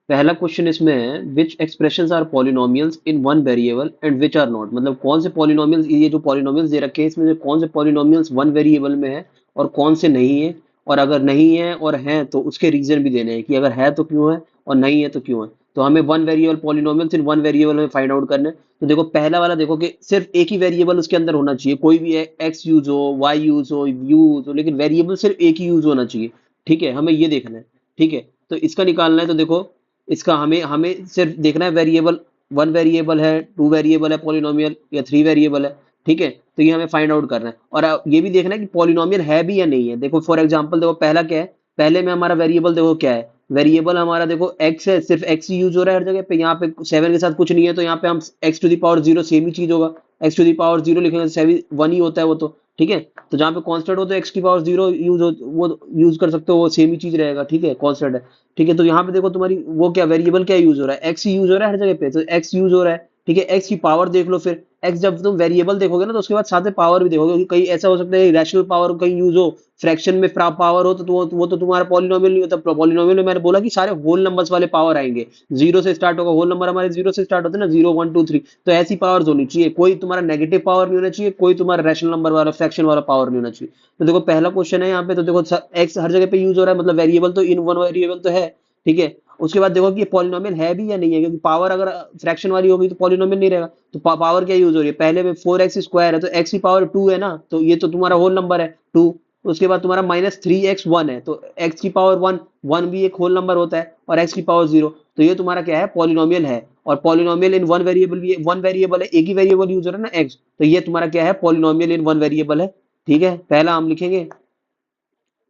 पहला क्वेश्चन इसमें है, which expressions are polynomials in one variable and which are not, मतलब कौन से पॉलिनोमियल्स, ये जो पॉलिनोमियल्स दे रखे हैं इसमें से कौन से पॉलिनोमियल्स वन वेरिएबल में है और कौन से नहीं है, और अगर नहीं है और हैं तो उसके रीजन भी देने हैं, कि अगर है तो क्यों है और नहीं है तो क्यों है। तो हमें one variable polynomials in one variable में फाइंड आउट करना है। तो देखो पहला वाला, देखो कि सिर्फ एक ही वेरिएबल उसके अंदर होना चाहिए, कोई भी एक्स यूज हो, वाई यूज हो, यू यूज हो, लेकिन वेरिएबल सिर्फ एक ही यूज होना चाहिए। ठीक है, हमें ये देखना है। ठीक है, तो इसका निकालना है, तो देखो इसका हमें हमें सिर्फ देखना है वेरिएबल, वन वेरिएबल है, टू वेरिएबल है पॉलिनोमियल, या थ्री वेरिएबल है। ठीक है, तो ये हमें फाइंड आउट करना है, और ये भी देखना है कि पॉलिनोमियल है भी या नहीं है। देखो फॉर एग्जांपल, देखो पहला क्या है, पहले में हमारा वेरिएबल देखो क्या है, वेरिएबल हमारा देखो एक्स है, सिर्फ एक्स ही यूज हो रहा है हर जगह पे, यहाँ पे 7 के साथ कुछ नहीं है, तो यहाँ पे हम x to the power 0 same ही चीज होगा, एक्स टू द पावर 0 लिखेंगे, 7 1 ही होता है वो तो। ठीक है, तो जहाँ पे कांस्टेंट हो तो एक्स की पावर 0 यूज हो, वो यूज कर सकते हो, वो सेम ही चीज रहेगा। ठीक है, कांस्टेंट है। ठीक है, तो यहाँ पे देखो तुम्हारी वो क्या, वेरिएबल क्या यूज हो रहा है, एक्स ही यूज हो रहा है हर जगह पे, तो एक्स यूज हो रहा है। ठीक है, एक्स की पावर देख लो, फिर एक्स जब तुम वेरिएबल देखोगे ना, तो उसके बाद साथ में पावर भी देखोगे, क्योंकि कहीं ऐसा हो सकता है रैशनल पावर कहीं यूज हो, फ्रैक्शन में पावर हो, तो वो तो तुम्हारा पॉलिनोमियल नहीं होता। पॉलिनोमियल में मैंने बोला कि सारे होल नंबर्स वाले पावर आएंगे, जीरो से स्टार्ट होगा, होल नंबर हमारे जीरो से स्टार्ट होते हैं ना, 0 1 2 3, तो ऐसी पावर्स होनी चाहिए, कोई तुम्हारा नेगेटिव पावर नहीं होना चाहिए, कोई तुम्हारा रैशनल नंबर वाला फ्रैक्शन वाला पावर नहीं होना चाहिए। तो देखो पहला क्वेश्चन है यहाँ पे, तो देखो एक्स हर जगह पे यूज हो रहा है, मतलब वेरिएबल तो इन वन वेरिएबल तो है। ठीक है, उसके बाद देखो कि ये पॉलिनोमियल है भी या नहीं है, क्योंकि पावर अगर फ्रैक्शन वाली होगी तो पॉलिनोमियल नहीं रहेगा। तो पावर क्या यूज हो रही है, पहले में 4x स्क्वायर है, तो x की पावर 2 है ना, तो ये तो तुम्हारा होल नंबर है 2। उसके बाद तुम्हारा -3x 1 है, तो x की पावर 1, 1 भी एक होल नंबर होता है, और x की पावर 0, तो ये तुम्हारा क्या है, पॉलिनोमियल है। और पॉलिनोमियल इन वन वेरिएबल भी, वन वेरिएबल है, एक ही वेरिएबल यूज हो रहा है ना x, तो ये तुम्हारा क्या है, पॉलिनोमियल इन वन वेरिएबल है। ठीक है, पहला हम लिखेंगे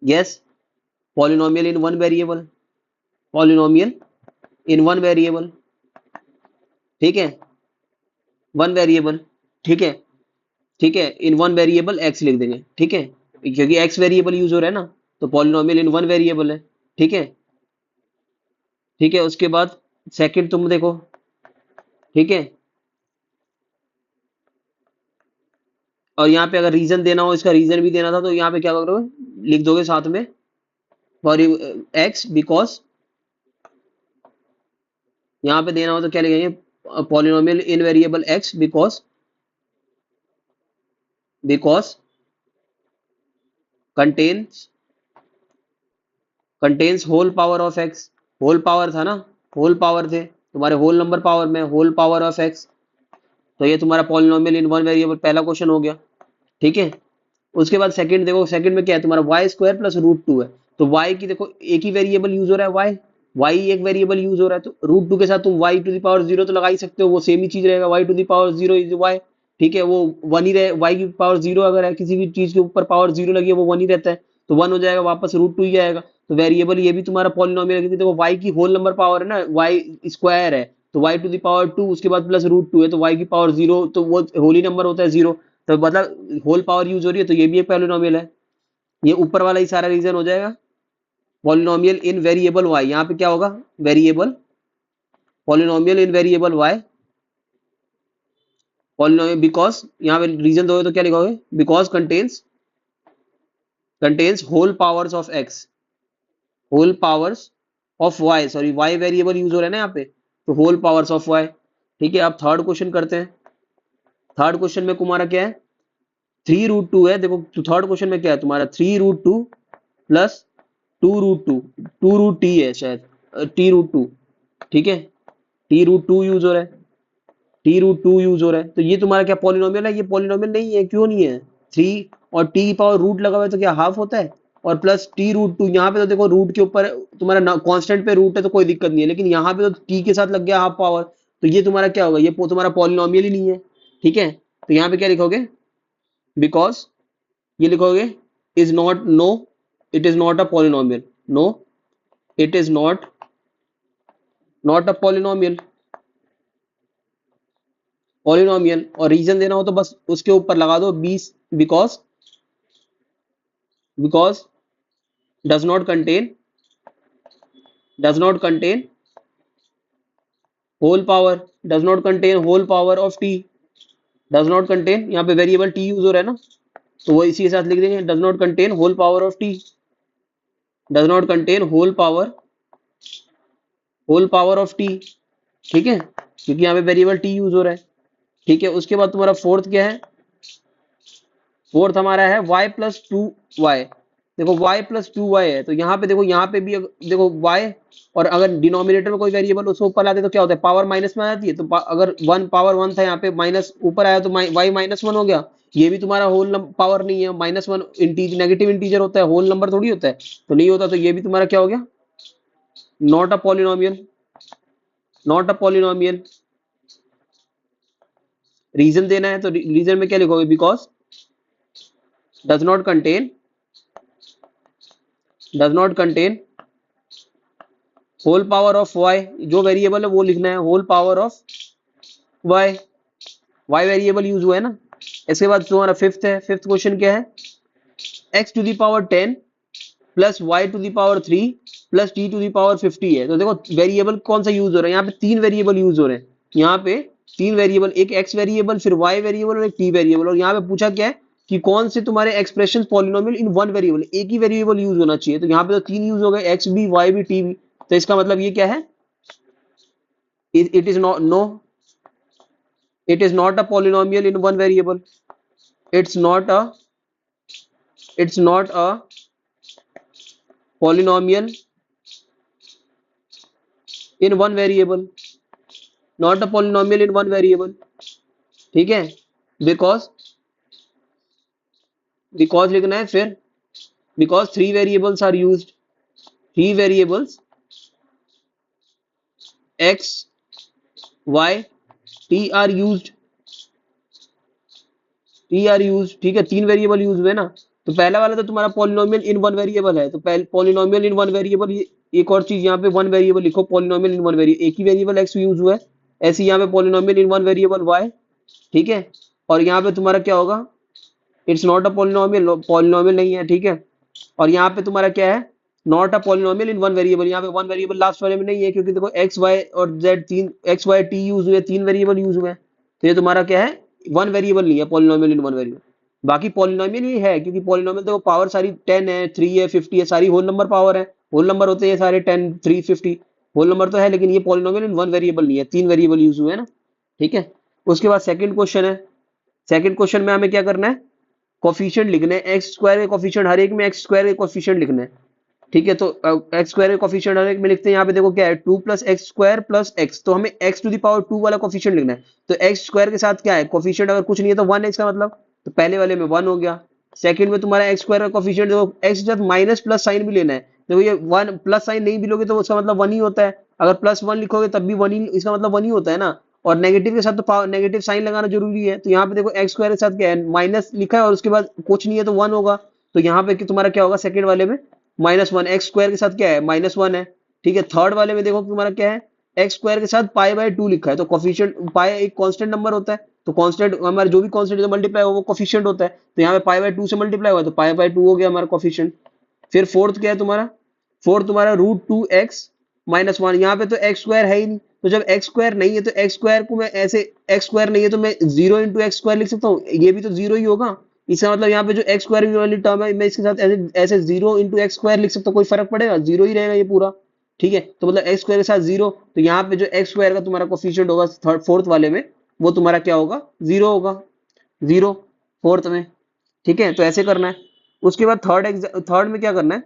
yes, polynomial in one variable, polynomial in one variable. ठीक है, वन वेरिएबल, ठीक है, ठीक है, इन वन वेरिएबल एक्स लिख देंगे, ठीक है, क्योंकि एक्स वेरिएबल यूज हो रहा है ना, तो पॉलिनोमियल इन वन वेरिएबल है, ठीक है, ठीक है। उसके बाद सेकंड तुम देखो, ठीक है, और यहाँ पे अगर रीजन देना हो, इसका रीजन भी देना था, तो यहाँ पे क्या करोगे, लिख दोगे साथ में फॉर एक्स बिकॉज, यहाँ पे देना हो तो क्या लिखेंगे, polynomial in variable X because, because contains, contains whole power of X, whole power था ना, होल पावर थे तुम्हारे, होल नंबर पावर में होल पावर ऑफ एक्स, तो ये तुम्हारा पॉलिनोमियल इन वन वेरिएबल पहला क्वेश्चन हो गया, ठीक है। उसके बाद सेकंड देखो, सेकंड में क्या है तुम्हारा Y square plus root two है, तो वाई की देखो एक ही वेरिएबल यूज हो रहा है, वाई, वाई एक वेरिएबल यूज हो रहा है, तो रूट टू के साथ तुम Y to the power zero तो लगा ही सकते हो, वो सेम ही चीज रहेगा, Y to the power zero is Y, ठीक है, वो वन ही रहे, वाई की पावर जीरो अगर है, किसी भी चीज के ऊपर पावर जीरो लगी है वो वन ही रहता है, तो वन हो जाएगा, वापस रूट टू ही आएगा, तो वेरिएबल ये भी तुम्हारा पॉलिनोमियल है, देखो वाई की होल नंबर पावर है ना, वाई स्क्वायर है, तो Y to the power two, उसके बाद प्लस रूट टू है, तो वाई की पावर जीरो, तो वो होली नंबर होता है जीरो, तो मतलब होल पावर यूज हो रही है, तो ये भी एक पॉलिनोमियल है, ये ऊपर वाला ही सारा रीजन हो जाएगा, पॉलिनोमियल इन वेरिएबल वाई, यहाँ पे क्या होगा, variable, polynomial in variable Y, polynomial because, यहाँ पे रीजन दोगे तो क्या लिखोगे, because contains, contains whole powers of X, whole powers of Y, sorry Y variable use हो रहा है ना यहाँ पे, तो होल पावर्स ऑफ वाई, ठीक है। अब थर्ड क्वेश्चन करते हैं, थर्ड क्वेश्चन में तुम्हारा क्या है, थ्री रूट टू है, देखो तो थर्ड क्वेश्चन में क्या है तुम्हारा, three root two plus two root two, two root T है शायद, टी रूट टू, ठीक है, टी रूट टू यूज हो रहा है, टी रूट टू यूज हो रहा है, तो ये तुम्हारा क्या पॉलिनोमियल है, ये पॉलिनोमियल नहीं है, क्यों नहीं है, थ्री और टी पावर रूट लगा हुआ है तो क्या हाफ होता है, और प्लस टी रूट टू, यहाँ पे तो देखो रूट के ऊपर तुम्हारा कांस्टेंट पे रूट है तो कोई दिक्कत नहीं है, लेकिन यहाँ पे तो टी के साथ लग गया हाफ पावर, तो ये तुम्हारा क्या होगा, ये तुम्हारा पॉलिनोमियल ही नहीं है, ठीक है, तो यहाँ पे क्या लिखोगे, बिकॉज, ये लिखोगे is not, no it is not a polynomial, no it is not, not a polynomial, polynomial, और रीजन देना हो तो बस उसके ऊपर लगा दो 20, because, because does not contain, does not contain whole power, does not contain whole power of T, does not contain, यहाँ पे वेरिएबल टी यूज हो रहा है ना, तो वो इसी के साथ लिख देंगे, does not contain whole power of T, does not contain whole power of T, ठीक है, क्योंकि यहाँ पे वेरिएबल टी यूज हो रहा है, ठीक है। उसके बाद तुम्हारा फोर्थ क्या है, फोर्थ हमारा है y प्लस टू वाई, देखो y प्लस टू वाई है, तो यहाँ पे देखो, यहाँ पे भी देखो y, और अगर डिनोमिनेटर में कोई वेरिएबल उसको ऊपर लाते तो क्या होता है, पावर माइनस में आ जाती है, तो अगर वन पावर वन था, यहाँ पे माइनस ऊपर आया तो y माइनस वन हो गया, ये भी तुम्हारा होल पावर नहीं है, minus one integer, negative integer होता है, होल नंबर थोड़ी होता है, तो नहीं होता, तो ये भी तुम्हारा क्या हो गया, not a polynomial, not a polynomial. Reason देना है तो रीजन में क्या लिखोगे, because does not contain, does not contain whole power of Y, जो वेरिएबल है वो लिखना है, whole power of Y, Y variable use हुआ है ना। इसके बाद तुम्हारा फिफ्थ है, फिफ्थ क्वेश्चन क्या है, X to the power 10 plus Y to the power 3 plus T to the power 50 है, तो देखो वेरिएबल कौन सा यूज हो रहा है, यहाँ पे तीन वेरिएबल यूज हो रहे हैं, यहाँ पे तीन वेरिएबल, एक एक्स वेरिएबल, फिर वाई वेरिएबल और एक टी वेरिएबल, और यहाँ पे पूछा क्या है कि कौन से तुम्हारे expression polynomial in one variable, एक ही वेरिएबल यूज होना चाहिए, तो यहाँ पे तो तीन यूज हो गए, एक्स भी, वाई भी, टी भी, तो इसका मतलब ये क्या है, it is not, no it is not a polynomial in one variable, it's not a, it's not a polynomial in one variable, not a polynomial in one variable, ठीक है, because, because लिखना है फिर, because three variables are used, three variables x y t are used, T R use, ठीक है, तीन variable use हुए ना, तो पहला वाला तो तुम्हारा पॉलिनोमियल इन वन वेरिएबल है, तो पॉलिनोमियल इन वन वेरिएबल, एक और चीज यहाँ पे वन वेरिएबल लिखो, पॉलिनोमियल इन वन वेरिएबल, एक ही वेरिएबल एक्स यूज हुआ है, ऐसे यहाँ पे polynomial in one variable y, ठीक है। और यहाँ पे तुम्हारा क्या होगा, it's not a polynomial, polynomial नहीं है, ठीक है। और यहाँ पे तुम्हारा क्या है, not a polynomial in one variable, यहाँ पे वन वेरिएबल लास्ट वाले में नहीं है, क्योंकि देखो एक्स वाई और जेड तीन, एक्स वाई टी यूज हुए, तीन वेरिएबल यूज हुए हैं, तो ये तुम्हारा क्या है, वन वेरिएबल नहीं है पॉलिनोमियल इन वन वेरिएबल। बाकी पॉलिनोमियल ही है, क्योंकि पॉलिनोमियल देखो पावर सारी 10 है, 3 है, 50 है, सारी होल नंबर पावर है, होल नंबर होते हैं सारे 10, 3, 50 होल नंबर तो है, लेकिन ये पॉलिनोमियल इन वन वेरिएबल नहीं है, तीन वेरिएबल यूज हुए हैं ना, ठीक है। उसके बाद सेकंड क्वेश्चन है, सेकंड क्वेश्चन में हमें क्या करना है, कोफिशिएंट लिखने हैं, एक्स स्क्वायर के कोफिशिएंट हर एक में एक्स स्क्वायर के कोफिशिएंट लिखने हैं, ठीक है। तो एक्स स्क्वायर के कोफिशिएंट हर एक में लिखते हैं, यहाँ पे देखो क्या है, 2 plus x square plus x, तो हमें एक्स टू द पावर 2 वाला कोफिशिएंट लिखना है। तो एक्स स्क्वायर के साथ क्या है, कोफिशिएंट अगर कुछ नहीं है तो 1 है इसका मतलब, तो पहले वाले में 1 हो गया। सेकंड में तुम्हारा एक्स स्क्वायर का कोफिशिएंट देखो, एक्स के साथ माइनस प्लस साइन भी लेना है, देखो ये 1 प्लस साइन नहीं भी लोगे तो उसका मतलब 1 ही होता है, अगर प्लस 1 लिखोगे तब भी 1 ही, इसका मतलब 1 ही होता है ना। और नेगेटिव के साथ तो नेगेटिव साइन लगाना जरूरी है, तो यहाँ पे देखो एक्स स्क्वायर के साथ क्या है, माइनस लिखा है और उसके बाद कुछ नहीं है तो 1 होगा, तो यहाँ पे तुम्हारा क्या होगा, सेकंड वाले में -1, एक्स स्क्वायर के साथ क्या है, -1 है, ठीक है। थर्ड वाले में देखो तुम्हारा क्या है, एक्स स्क्वायर के साथ पाई बाय 2 लिखा है, तो कोफिशिएंट पाई एक कांस्टेंट नंबर होता है, तो कांस्टेंट हमारा जो भी कांस्टेंट से मल्टीप्लाई हो वो कोफिशिएंट होता है, तो यहाँ पे पाई बाय 2 से मल्टीप्लाई हुआ तो पाई बाय 2 हो गया हमारा कोफिशिएंट। फिर फोर्थ क्या है तुम्हारा, फोर्थ तुम्हारा √2x-1, यहाँ पे तो एक्स स्क्वायर है ही नहीं, तो जब एक्स स्क्वायर नहीं है तो एक्स स्क्वायर को मैं ऐसे, एक्स स्क्वायर नहीं है तो मैं 0 इंटू एक्स स्क्वायर लिख सकता हूँ, ये भी तो 0 ही होगा, इसका मतलब यहाँ पे जो एक्स स्क्वायर वाली टर्म है मैं इसके साथ ऐसे ऐसे 0 इंटू एक्स स्क्वायर लिख सकता हूँ, कोई फर्क पड़ेगा, 0 ही रहेगा ये पूरा, ठीक है। तो मतलब एक्स स्क्वायर के साथ 0, तो यहाँ पे जो एक्स स्क्वायर का तुम्हारा कोफिशिएंट होगा थर्ड फोर्थ वाले में, वो तुम्हारा क्या होगा, 0 होगा, 0 फोर्थ में, ठीक है। तो ऐसे करना है। उसके बाद थर्ड में क्या करना है,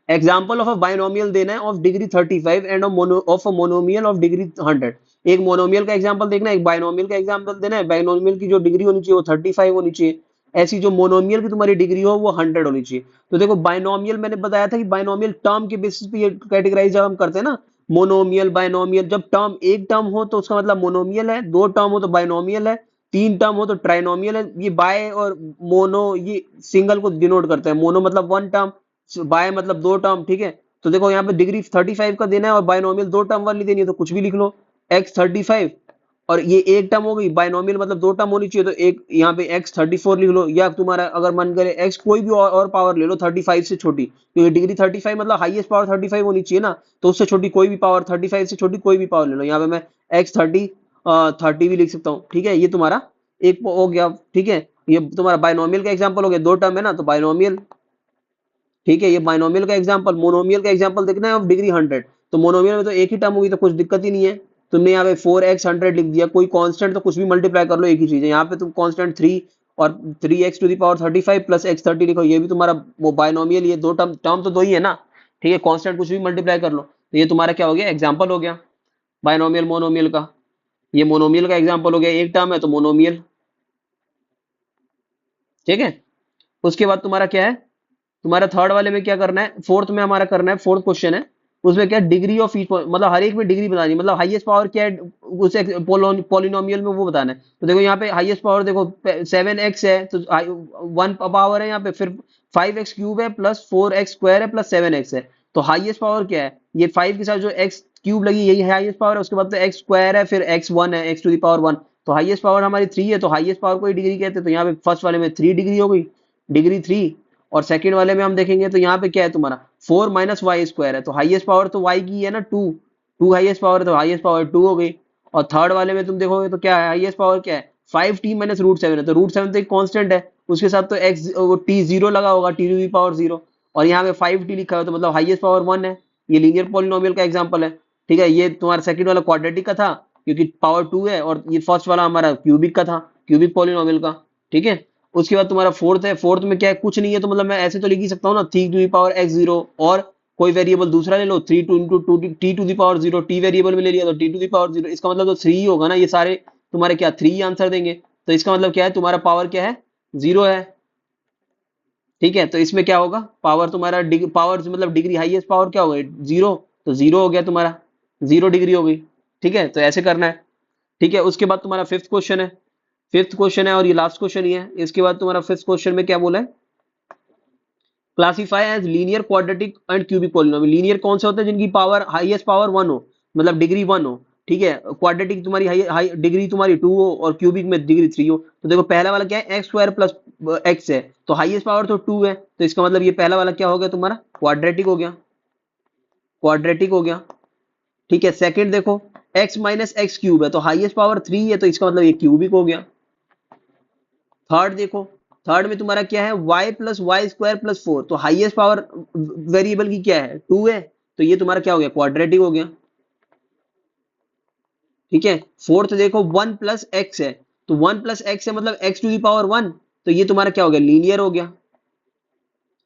एग्जाम्पल ऑफ अ बाइनोमियल देना है of degree 35 end of a monomial of degree 100। एक मोनोमियल का एग्जाम्पल देखना है, एक बाइनोमियल का एग्जाम्पल देना है, बाइनोमियल की जो डिग्री होनी चाहिए वो 35 होनी चाहिए, ऐसी जो मोनोमियल की तुम्हारी डिग्री हो वो 100 होनी चाहिए। तो देखो बाइनोमियल मैंने बताया था कि बाइनोमियल टर्म के बेसिस पे ये कैटेगराइज जब हम करते हैं ना, मोनोमियल बाइनोमियल, जब टर्म एक टर्म हो तो उसका मतलब मोनोमियल है, दो टर्म हो तो बाइनोमियल है, तीन टर्म हो तो ट्राइनोमियल है। ये बाय और मोनो ये सिंगल को डिनोट करते हैं, मोनो मतलब वन टर्म, बाय मतलब दो टर्म, ठीक है। तो देखो यहाँ पे डिग्री 35 का देना है और बाइनोमियल दो टर्म वाली देनी है, तो कुछ भी लिख लो, x35, और ये एक टर्म हो गई, बाइनोमियल मतलब दो टर्म होनी चाहिए, तो एक यहाँ पे x34 लिख लो, या तुम्हारा अगर मन करे x कोई भी और पावर ले लो 35 से छोटी, क्योंकि डिग्री 35 मतलब हाईएस्ट पावर 35 होनी चाहिए ना, तो उससे छोटी कोई भी पावर, 35 से छोटी कोई भी पावर ले लो, यहाँ पे मैं x30 भी लिख सकता हूँ, ठीक है। ये तुम्हारा एक हो गया, ठीक है। ये तुम्हारा बाइनोमियल का एग्जाम्पल हो गया, दो टर्म है ना तो बाइनोमियल, ठीक है। ये बाइनोमियल का एग्जांपल, मोनोमियल का एग्जांपल देखना है ऑफ डिग्री 100, तो मोनोमियल में तो एक ही टर्म होगी तो कुछ दिक्कत ही नहीं है, तुमने यहाँ पे 4x 100 लिख दिया, कोई कांस्टेंट तो कुछ भी मल्टीप्लाई कर लो, एक ही चीज है, यहाँ पे तुम कांस्टेंट 3 और 3x to the power 35 plus x30 लिखो, ये भी तुम्हारा वो बाइनोमियल, ये दो टर्म टर्म तो दो ही है ना, ठीक है, कांस्टेंट कुछ भी मल्टीप्लाई कर लो, तो ये तुम्हारा क्या हो गया, एग्जाम्पल हो गया बाइनोमियल मोनोमियल का। ये मोनोमियल का एग्जाम्पल हो गया, एक टर्म है तो मोनोमियल, ठीक है। उसके बाद तुम्हारा क्या है, तुम्हारा थर्ड वाले में क्या करना है, फोर्थ में हमारा करना है, फोर्थ क्वेश्चन है, उसमें क्या डिग्री ऑफ ईच, मतलब हर एक में डिग्री बतानी है, मतलब हाईएस्ट पावर क्या है उसे पॉलिनोमियल में वो बताना है। तो देखो यहाँ पे हाईएस्ट पावर देखो 7x है, तो 1 पावर है यहाँ पे, फिर 5x क्यूब है प्लस 4x स्क्वायर है प्लस 7x है, तो हाईएस्ट पावर क्या है, ये 5 के साथ जो x क्यूब लगी यही हाईएस्ट पावर है, उसके बाद तो x स्क्वायर है, फिर x1 है, x टू द पावर 1, तो हाईएस्ट पावर हमारी 3 है, तो हाईएस्ट पावर को ही डिग्री कहते हैं, तो यहाँ पे फर्स्ट वाले में 3 डिग्री हो गई, डिग्री 3। और सेकंड वाले में हम देखेंगे तो यहाँ पे क्या है तुम्हारा 4 माइनस वाई स्क्वायर है, तो हाईएस्ट पावर तो y की है ना 2, 2 हाईएस्ट पावर है तो हाईएस्ट पावर 2 हो गई। और थर्ड वाले में तुम देखोगे तो क्या है, हाईएस्ट पावर क्या है 5t माइनस √7 है, तो √7 तो एक कांस्टेंट है, उसके साथ तो x t 0 लगा होगा, t टू दी पावर 0, और यहाँ पे 5t लिखा है तो मतलब हाईएस्ट पावर 1 है, ये लीनियर पॉलिनोमियल का एग्जांपल है, ठीक है। ये तुम्हारा सेकंड वाला क्वाड्रेटिक का था क्योंकि पावर 2 है, और ये फर्स्ट वाला हमारा क्यूबिक का था, क्यूबिक पॉलिनोमियल का, ठीक है। उसके बाद तुम्हारा फोर्थ है, फोर्थ में क्या है, कुछ नहीं है, तो मतलब मैं ऐसे तो लिख ही सकता हूँ ना, 3 टू दी पावर x0, और कोई वेरिएबल दूसरा ले लो, 3 two into two T to the power 0, t variable में ले लिया तो टी टू दी पावर 0, इसका मतलब तो 3 ही होगा ना, ये सारे तुम्हारे क्या 3 ही आंसर देंगे, तो इसका मतलब क्या है, तुम्हारा पावर क्या है, 0 है, ठीक है। तो इसमें क्या होगा, पावर तुम्हारा पावर मतलब डिग्री हाईएस्ट पावर क्या होगा 0, तो 0 हो गया तुम्हारा, 0 डिग्री हो गई, ठीक है। तो ऐसे करना है, ठीक है। उसके बाद तुम्हारा फिफ्थ क्वेश्चन है, फिफ्थ क्वेश्चन है और ये लास्ट क्वेश्चन ही है, इसके बाद तुम्हारा फिफ्थ क्वेश्चन में क्या बोला है, classify as linear quadratic and cubic polynomial, linear कौन से होते हैं जिनकी पावर हाईएस्ट पावर 1 हो, मतलब डिग्री 1 हो, ठीक है, क्वाड्रेटिक तुम्हारी हाई हाई डिग्री तुम्हारी 2 हो और क्यूबिक में डिग्री 3 हो, तो देखो पहला वाला क्या है, एक्स स्क्वायर प्लस एक्स है, तो हाईएस्ट पावर तो 2 है, तो इसका मतलब ये पहला वाला क्या हो गया तुम्हारा, क्वाड्रेटिक हो गया, क्वाड्रेटिक हो गया। ठीक है, सेकंड देखो, x माइनस एक्स क्यूब है, तो हाईएस्ट पावर 3 है, तो इसका मतलब ये क्यूबिक हो गया। थर्ड देखो, थर्ड में तुम्हारा क्या है, y plus y square plus 4, तो हाईएस्ट पावर वेरिएबल की क्या है, 2 है, तो ये तुम्हारा क्या हो गया, क्वाड्रेटिक हो गया। ठीक है, फोर्थ देखो, 1 प्लस एक्स है, तो 1 प्लस एक्स है मतलब x टू दी पावर 1, तो ये तुम्हारा क्या हो गया, लीनियर हो गया,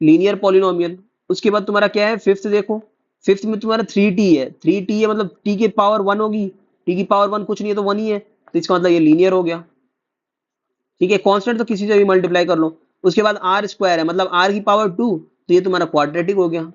लीनियर पॉलिनोमियल। उसके बाद तुम्हारा क्या है, फिफ्थ देखो, फिफ्थ में तुम्हारा 3t है, 3t है मतलब t की पावर 1 होगी, t की पावर 1 कुछ नहीं है तो 1 ही है, तो इसका मतलब ये लीनियर हो गया। ठीक है, कांस्टेंट तो किसी से भी मल्टीप्लाई कर लो। उसके बाद आर स्क्वायर है मतलब आर की पावर 2, तो ये तुम्हारा क्वाड्रेटिक हो गया।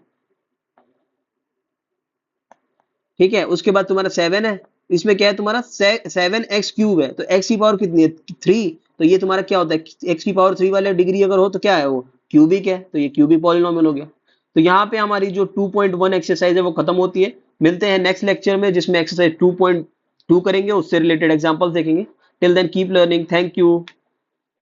ठीक है, उसके बाद तुम्हारा 7 है, इसमें क्या है तुम्हारा 7x क्यूब है, तो x की पावर कितनी है, 3, तो ये तुम्हारा क्या होता है, x की पावर 3 वाले डिग्री अगर हो तो क्या है वो, क्यूबिक है, तो ये क्यूबिक पॉलिनोमियल हो गया। तो यहाँ पे हमारी जो 2.1 एक्सरसाइज है वो खत्म होती है। मिलते हैं नेक्स्ट लेक्चर में जिसमें एक्सरसाइज 2.2 करेंगे, उससे रिलेटेड एग्जांपल्स देखेंगे। Till then keep learning, thank you.